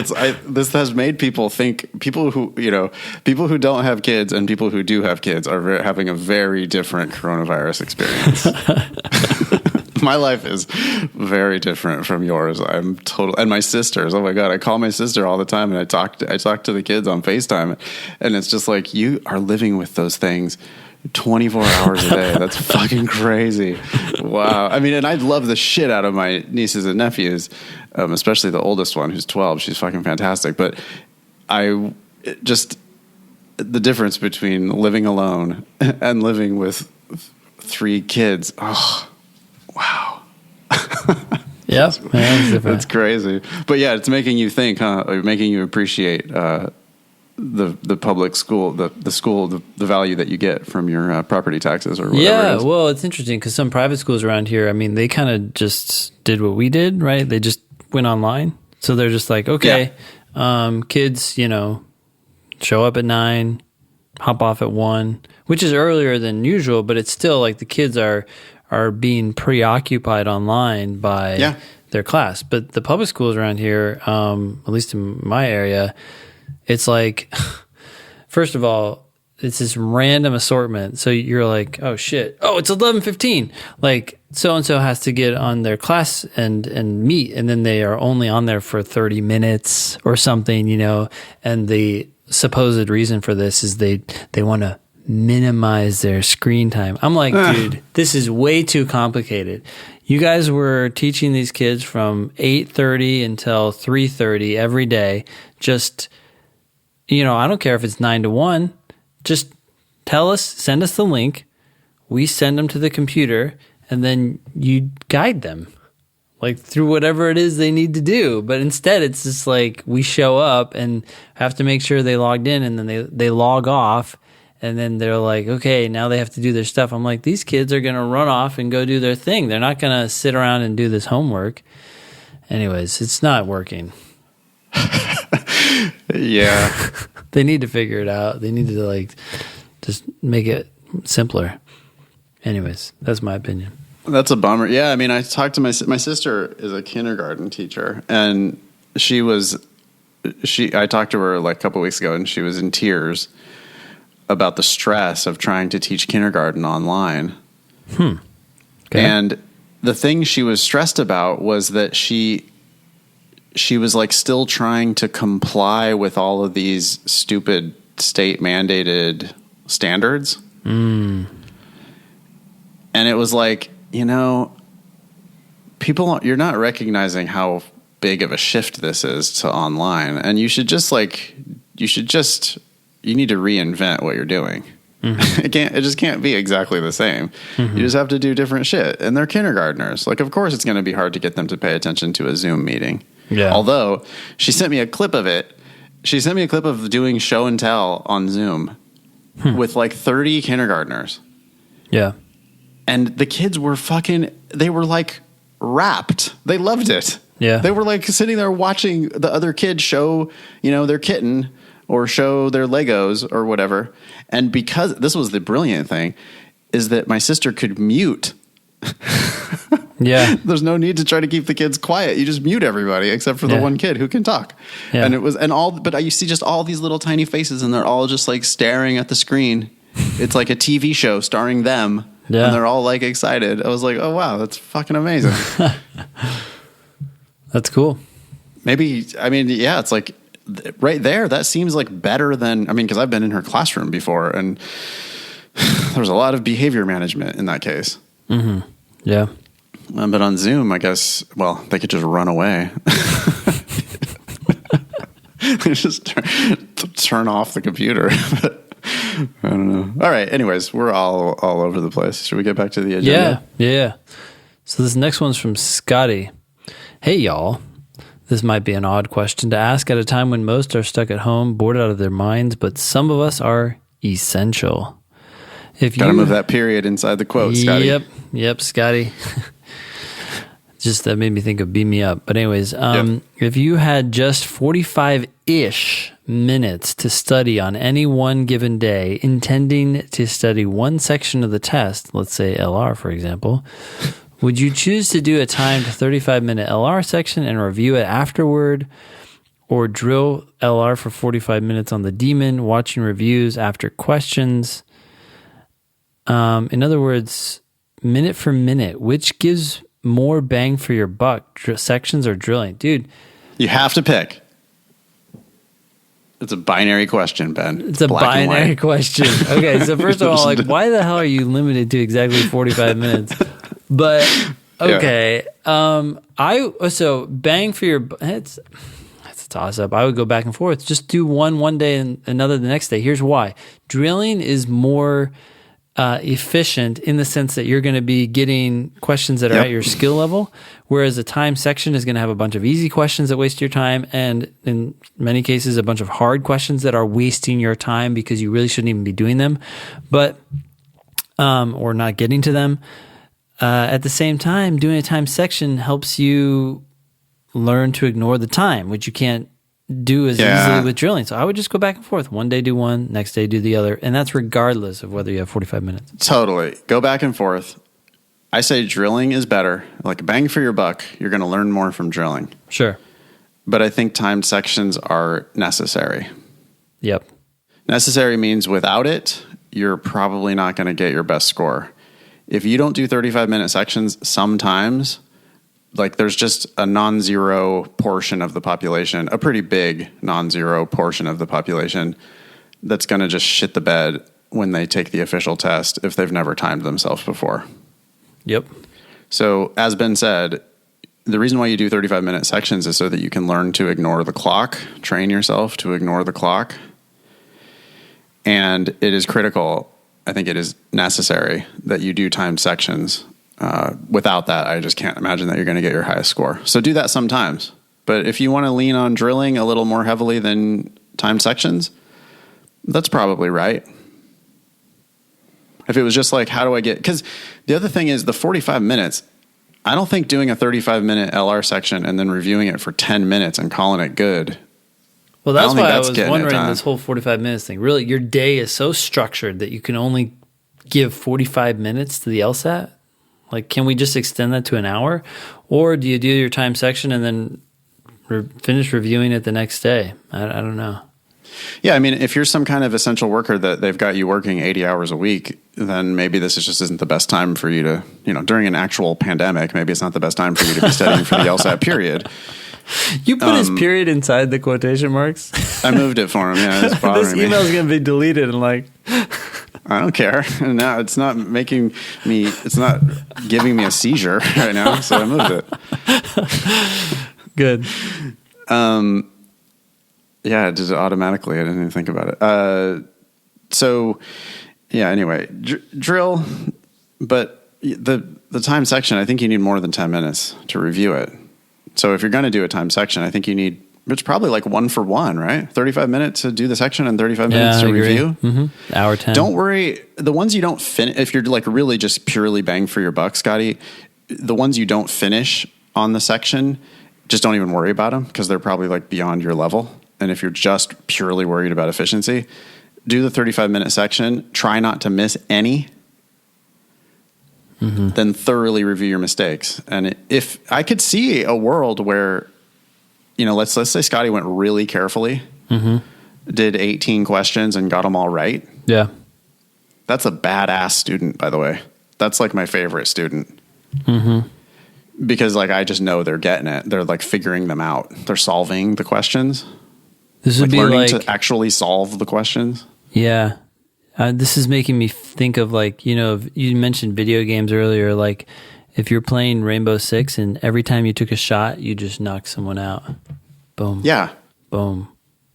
this has made people think, people who don't have kids and people who do have kids are having a very different coronavirus experience. My life is very different from yours. And my sisters. Oh my God. I call my sister all the time and I talk to the kids on FaceTime, and it's just like, you are living with those things 24 hours a day. That's fucking crazy. Wow. I mean, and I love the shit out of my nieces and nephews, especially the oldest one who's 12. She's fucking fantastic. But the difference between living alone and living with 3 kids. Oh, wow. Yeah. That's crazy. But yeah, it's making you think, huh? Making you appreciate, the public school, the value that you get from your property taxes or whatever. Yeah, it is. well, it's interesting because some private schools around here, I mean, they kind of just did what we did, right? They just went online. So they're just like, okay, kids, show up at 9, hop off at 1, which is earlier than usual, but it's still like the kids are being preoccupied online by their class. But the public schools around here, at least in my area, it's like, first of all, it's this random assortment. So you're like, oh shit. Oh, it's 11:15. Like so-and-so has to get on their class and meet. And then they are only on there for 30 minutes or something, and the supposed reason for this is they want to minimize their screen time. I'm like, dude, this is way too complicated. You guys were teaching these kids from 8:30 until 3:30 every day. Just, I don't care if it's 9 to 1. Just send us the link. We send them to the computer, and then you guide them like through whatever it is they need to do. But instead, it's just like we show up and have to make sure they logged in, and then they log off. And then they're like, okay, now they have to do their stuff. I'm like, these kids are going to run off and go do their thing. They're not going to sit around and do this homework. Anyways, it's not working. Yeah. They need to figure it out. They need to just make it simpler. Anyways, that's my opinion. That's a bummer. Yeah. I mean, I talked to my sister is a kindergarten teacher, and I talked to her like a couple of weeks ago, and she was in tears about the stress of trying to teach kindergarten online. Okay. And the thing she was stressed about was that she was like still trying to comply with all of these stupid state mandated standards. And it was like, people, you're not recognizing how big of a shift this is to online. And you need to reinvent what you're doing. It just can't be exactly the same. You just have to do different shit. And they're kindergartners. Like, of course it's going to be hard to get them to pay attention to a Zoom meeting. Yeah. Although she sent me a clip of it. She sent me a clip of doing show and tell on Zoom with like 30 kindergartners. Yeah. And the kids were they were like rapt. They loved it. Yeah. They were like sitting there watching the other kids show, their kitten or show their Legos or whatever. And because this was the brilliant thing, is that my sister could mute. Yeah. There's no need to try to keep the kids quiet. You just mute everybody except for the one kid who can talk. Yeah. But you see just all these little tiny faces and they're all just like staring at the screen. It's like a TV show starring them. Yeah. And they're all like excited. I was like, oh wow, that's fucking amazing. That's cool. Maybe, I mean, yeah, it's like right there. That seems like better than, I mean, because I've been in her classroom before and there's a lot of behavior management in that case. Mm-hmm. Yeah. But on Zoom, I guess, well, they could just run away. They just turn off the computer. I don't know. All right. Anyways, we're all over the place. Should we get back to the agenda? Yeah. So this next one's from Scotty. Hey, y'all. This might be an odd question to ask at a time when most are stuck at home, bored out of their minds, but some of us are essential. Gotta move that period inside the quote, Scotty. Yep, Scotty. Just that made me think of Beam Me Up. But anyways, if you had just 45-ish minutes to study on any one given day, intending to study one section of the test, let's say LR, for example, would you choose to do a timed 35-minute LR section and review it afterward, or drill LR for 45 minutes on the Demon, watching reviews after questions? In other words, minute for minute, which gives more bang for your buck, sections or drilling? Dude, you have to pick. It's a binary question, Ben. It's a binary question. Okay, so first of all, like, why the hell are you limited to exactly 45 minutes? But okay, so bang for your, it's a toss up. I would go back and forth. Just do one day and another the next day. Here's why: drilling is more efficient in the sense that you're going to be getting questions that are at your skill level, whereas a time section is going to have a bunch of easy questions that waste your time, and in many cases a bunch of hard questions that are wasting your time because you really shouldn't even be doing them, but or not getting to them. At the same time, doing a time section helps you learn to ignore the time, which you can't do as easily with drilling. So I would just go back and forth. One day do one, next day do the other. And that's regardless of whether you have 45 minutes. Totally. Go back and forth. I say drilling is better. Like bang for your buck. You're going to learn more from drilling. Sure. But I think timed sections are necessary. Yep. Necessary means without it, you're probably not going to get your best score. If you don't do 35-minute sections, sometimes, like there's just a non-zero portion of the population, a pretty big non-zero portion of the population that's going to just shit the bed when they take the official test if they've never timed themselves before. Yep. So as Ben said, the reason why you do 35-minute sections is so that you can learn to ignore the clock, train yourself to ignore the clock. And it is critical, I think it is necessary that you do timed sections. Without that, I just can't imagine that you're going to get your highest score. So do that sometimes. But if you want to lean on drilling a little more heavily than timed sections, that's probably right. If it was just like, how do I get... Because the other thing is the 45 minutes, I don't think doing a 35-minute LR section and then reviewing it for 10 minutes and calling it good. Well, that's why I was wondering this whole 45 minutes thing. Really, your day is so structured that you can only give 45 minutes to the LSAT? Like, can we just extend that to an hour? Or do you do your time section and then finish reviewing it the next day? I don't know. Yeah, I mean, if you're some kind of essential worker that they've got you working 80 hours a week, then maybe this just isn't the best time for you to, during an actual pandemic, maybe it's not the best time for you to be studying for the LSAT period. You put his period inside the quotation marks? I moved it for him, yeah. It's bothering this email is going to be deleted and like... I don't care. No, it's not it's not giving me a seizure right now, so I moved it. Good. Yeah, just automatically. I didn't even think about it. So, yeah, anyway, drill, but the time section, I think you need more than 10 minutes to review it. So if you're going to do a time section, I think you need, it's probably like 1 for 1, right? 35 minutes to do the section and 35 minutes to review. Mm-hmm. Hour 10. Don't worry. The ones you don't finish, if you're like really just purely bang for your buck, Scotty, the ones you don't finish on the section, just don't even worry about them because they're probably like beyond your level. and if you're just purely worried about efficiency, do the 35-minute section, try not to miss any, then thoroughly review your mistakes. And if I could see a world where, let's say Scotty went really carefully, did 18 questions and got them all right. Yeah. That's a badass student, by the way. That's like my favorite student. Because like, I just know they're getting it. They're like figuring them out. They're solving the questions. This would be learning like to actually solve the questions. Yeah. This is making me think of like, you mentioned video games earlier. Like if you're playing Rainbow Six and every time you took a shot, you just knocked someone out. Boom. Yeah. Boom.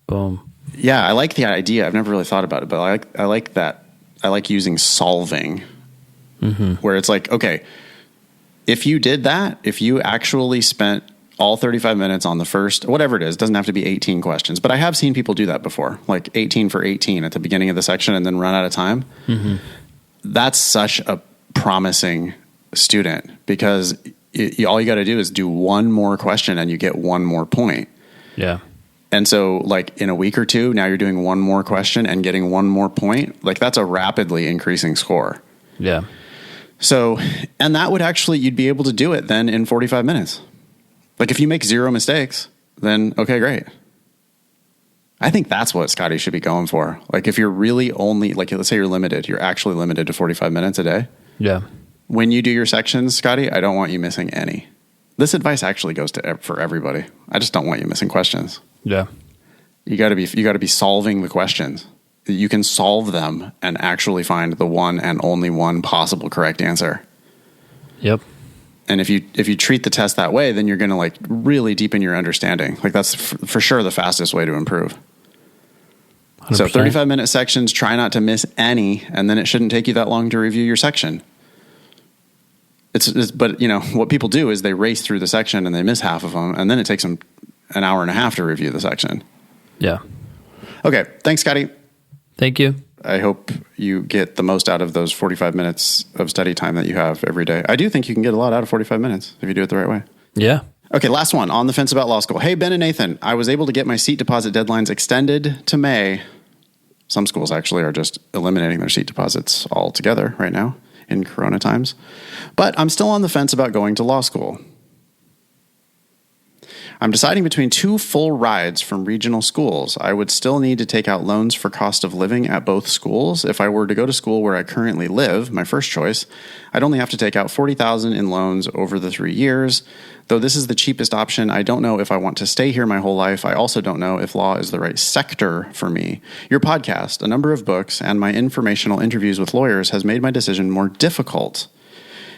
Boom. Yeah. I like the idea. I've never really thought about it, but I like that. I like using solving where it's like, okay, if you did that, if you actually spent all 35 minutes on the first, whatever it is, doesn't have to be 18 questions, but I have seen people do that before, like 18 for 18 at the beginning of the section and then run out of time. That's such a promising student because all you got to do is do one more question and you get one more point. Yeah. And so like in a week or two, now you're doing one more question and getting one more point. Like that's a rapidly increasing score. Yeah. So, and that would actually, you'd be able to do it then in 45 minutes. Like if you make 0 mistakes, then okay, great. I think that's what Scotty should be going for. Like if you're really only, like let's say you're actually limited to 45 minutes a day. Yeah. When you do your sections, Scotty, I don't want you missing any. This advice actually goes for everybody. I just don't want you missing questions. Yeah. You got to be solving the questions. You can solve them and actually find the one and only one possible correct answer. Yep. And if you treat the test that way, then you're going to like really deepen your understanding. Like that's for sure the fastest way to improve. 100%. So 35-minute sections, try not to miss any, and then it shouldn't take you that long to review your section. But what people do is they race through the section and they miss half of them, and then it takes them an hour and a half to review the section. Yeah. Okay. Thanks, Scotty. Thank you. I hope you get the most out of those 45 minutes of study time that you have every day. I do think you can get a lot out of 45 minutes if you do it the right way. Yeah. Okay, last one. On the fence about law school. Hey, Ben and Nathan, I was able to get my seat deposit deadlines extended to May. Some schools actually are just eliminating their seat deposits altogether right now in Corona times. But I'm still on the fence about going to law school. I'm deciding between 2 full rides from regional schools. I would still need to take out loans for cost of living at both schools. If I were to go to school where I currently live, my first choice, I'd only have to take out $40,000 in loans over the 3 years. Though this is the cheapest option, I don't know if I want to stay here my whole life. I also don't know if law is the right sector for me. Your podcast, a number of books, and my informational interviews with lawyers has made my decision more difficult.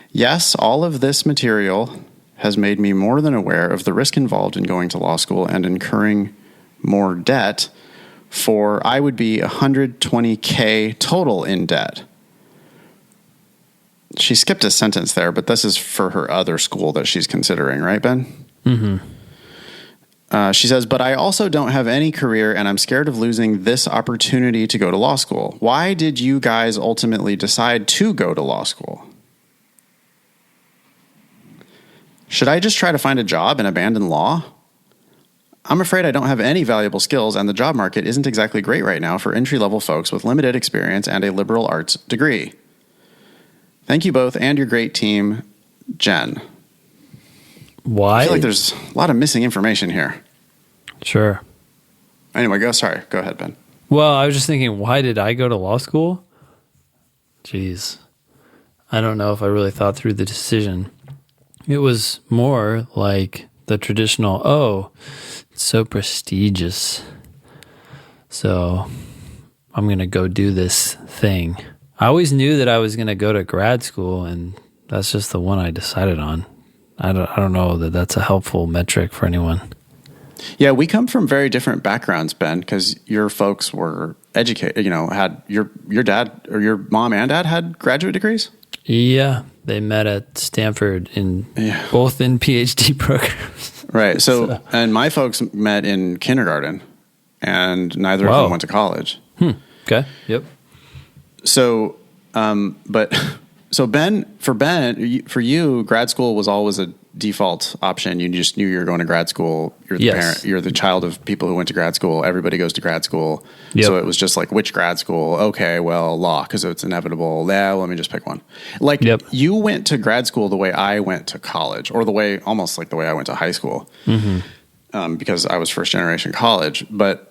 Yes, all of this material has made me more than aware of the risk involved in going to law school and incurring more debt, for I would be $120K total in debt. She skipped a sentence there, but this is for her other school that she's considering, right, Ben? She says, but I also don't have any career and I'm scared of losing this opportunity to go to law school. Why did you guys ultimately decide to go to law school? Should I just try to find a job and abandon law? I'm afraid I don't have any valuable skills, and the job market isn't exactly great right now for entry-level folks with limited experience and a liberal arts degree. Thank you both and your great team, Jen. Why? I feel like there's a lot of missing information here. Sure. Anyway, go ahead, Ben. Well, I was just thinking, why did I go to law school? Jeez. I don't know if I really thought through the decision. It was more like the traditional, it's so prestigious, so I'm going to go do this thing. I always knew that I was going to go to grad school, and that's just the one I decided on. I don't know that that's a helpful metric for anyone. Yeah, we come from very different backgrounds, Ben, because your folks were educated, had your dad or your mom and dad had graduate degrees? Yeah, they met at Stanford both in PhD programs. Right. So, and my folks met in kindergarten, and neither of them went to college. Okay. Yep. So, for you, grad school was always default option. You just knew you were going to grad school. You're the Yes. parent. You're the child of people who went to grad school. Everybody goes to grad school. Yep. So it was just like, which grad school? Okay, well, law, because it's inevitable. Yeah, let me just pick one. Like Yep. you went to grad school the way I went to college, or almost like the way I went to high school, because I was first generation college. But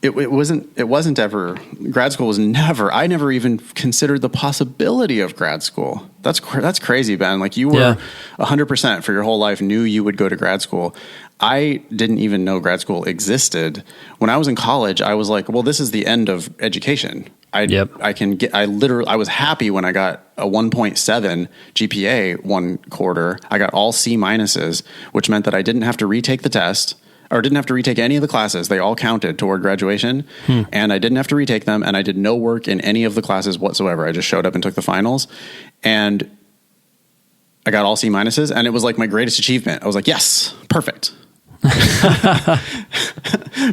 it wasn't ever, grad school was never, I never even considered the possibility of grad school. That's crazy, Ben. Like you were 100% for your whole life knew you would go to grad school. I didn't even know grad school existed. When I was in college, I was like, well, this is the end of education. I was happy when I got a 1.7 GPA one quarter. I got all C minuses, which meant that I didn't have to retake the test. Or didn't have to retake any of the classes. They all counted toward graduation. And I didn't have to retake them. And I did no work in any of the classes whatsoever. I just showed up and took the finals. And I got all C minuses. And it was like my greatest achievement. I was like, yes, perfect.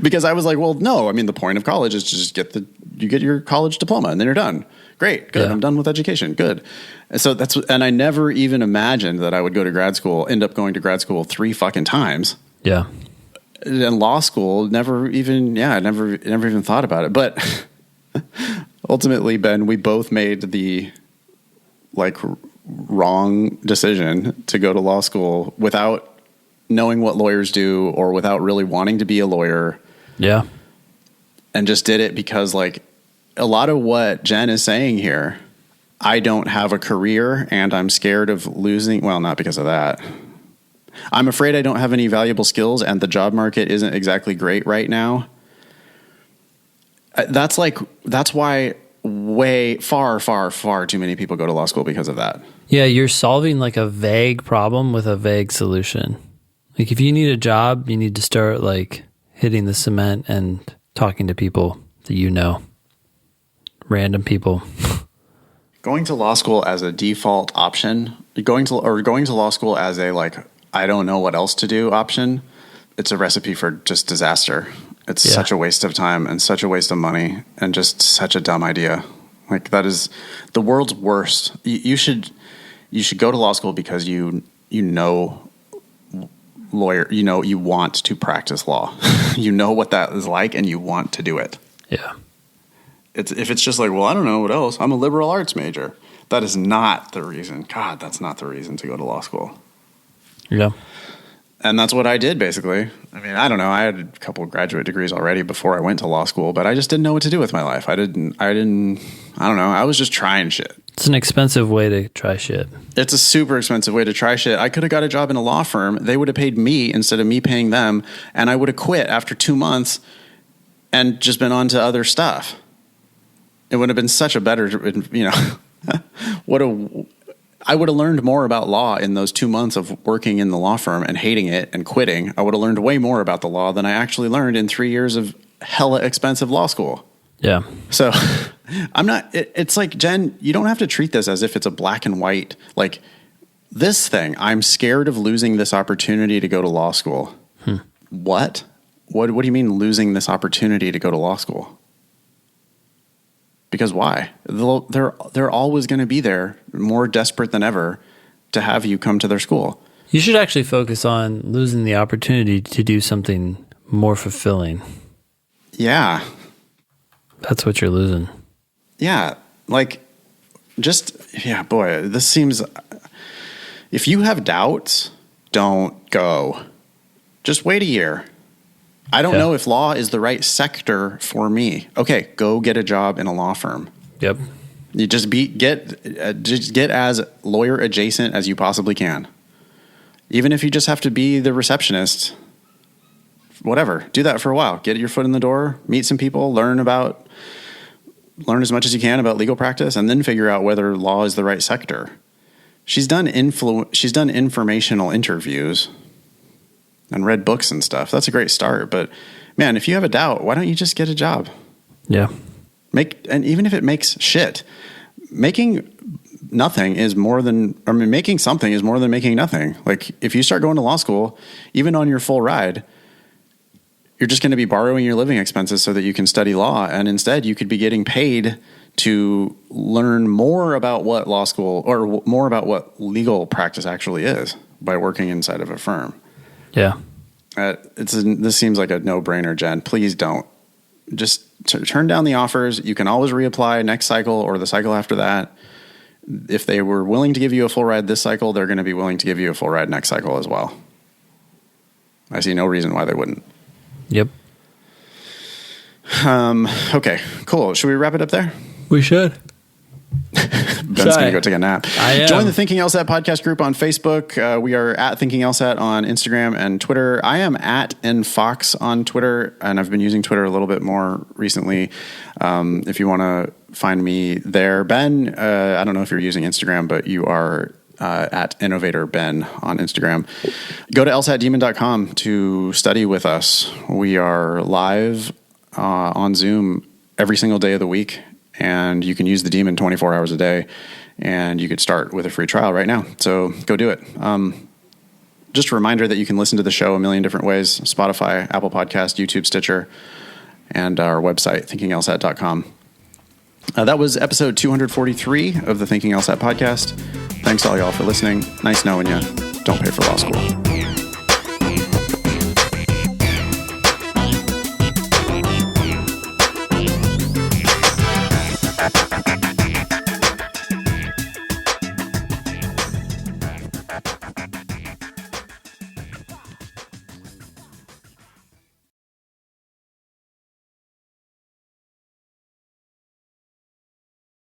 Because I was like, well, no, I mean, the point of college is to just you get your college diploma and then you're done. Great. Good. Yeah. I'm done with education. Good. And I never even imagined that I would go to grad school, end up going to grad school 3 fucking times. Yeah. In law school, never even thought about it. But ultimately, Ben, we both made the wrong decision to go to law school without knowing what lawyers do or without really wanting to be a lawyer. Yeah. And just did it because a lot of what Jen is saying here, I don't have a career and I'm scared of losing. Well, not because of that. I'm afraid I don't have any valuable skills and the job market isn't exactly great right now. That's why way far too many people go to law school because of that. Yeah. You're solving a vague problem with a vague solution. If you need a job, you need to start hitting the cement and talking to people that random people. Going to law school as a default option, going to law school as a I don't know what else to do option, it's a recipe for just disaster. It's such a waste of time and such a waste of money and just such a dumb idea. That is the world's worst. You should go to law school because you want to practice law. You know what that is like and you want to do it. Yeah. If it's just well, I don't know what else. I'm a liberal arts major. That is not the reason. God, that's not the reason to go to law school. Yeah. And that's what I did, basically. I mean, I don't know. I had a couple of graduate degrees already before I went to law school, but I just didn't know what to do with my life. I don't know. I was just trying shit. It's an expensive way to try shit. It's a super expensive way to try shit. I could have got a job in a law firm. They would have paid me instead of me paying them. And I would have quit after 2 months and just been on to other stuff. It would have been such a better, I would have learned more about law in those 2 months of working in the law firm and hating it and quitting. I would have learned way more about the law than I actually learned in 3 years of hella expensive law school. Yeah. So it's Jen, you don't have to treat this as if it's a black and white, this thing. I'm scared of losing this opportunity to go to law school. What? What do you mean losing this opportunity to go to law school? Because why? They're always going to be there, more desperate than ever, to have you come to their school. You should actually focus on losing the opportunity to do something more fulfilling. Yeah. That's what you're losing. Yeah. Boy, this seems... If you have doubts, don't go. Just wait a year. I don't know if law is the right sector for me. Okay, go get a job in a law firm. Yep. You just get as lawyer adjacent as you possibly can. Even if you just have to be the receptionist, whatever. Do that for a while. Get your foot in the door, meet some people, learn as much as you can about legal practice, and then figure out whether law is the right sector. She's done informational interviews and read books and stuff. That's a great start. But man, if you have a doubt, why don't you just get a job? Yeah. And even if it makes shit, making something is more than making nothing. If you start going to law school, even on your full ride, you're just going to be borrowing your living expenses so that you can study law. And instead you could be getting paid to learn more about what law school or more about what legal practice actually is. by working inside of a firm. Yeah. This seems like a no-brainer, Jen. Please don't. Just turn down the offers. You can always reapply next cycle or the cycle after that. If they were willing to give you a full ride this cycle, they're going to be willing to give you a full ride next cycle as well. I see no reason why they wouldn't. Yep. Okay, cool. Should we wrap it up there? We should. Ben's going to go take a nap. Join the Thinking LSAT podcast group on Facebook. We are at Thinking LSAT on Instagram and Twitter. I am at nfox on Twitter, and I've been using Twitter a little bit more recently. If you want to find me there. Ben, I don't know if you're using Instagram, but you are at Innovator Ben on Instagram. Go to lsatdemon.com to study with us. We are live on Zoom every single day of the week, and you can use the Demon 24 hours a day, and you could start with a free trial right now. So go do it. Just a reminder that you can listen to the show a million different ways: Spotify, Apple Podcast, YouTube, Stitcher, and our website, thinkinglsat.com. That was episode 243 of the Thinking LSAT podcast. Thanks all y'all for listening. Nice knowing you. Don't pay for law school.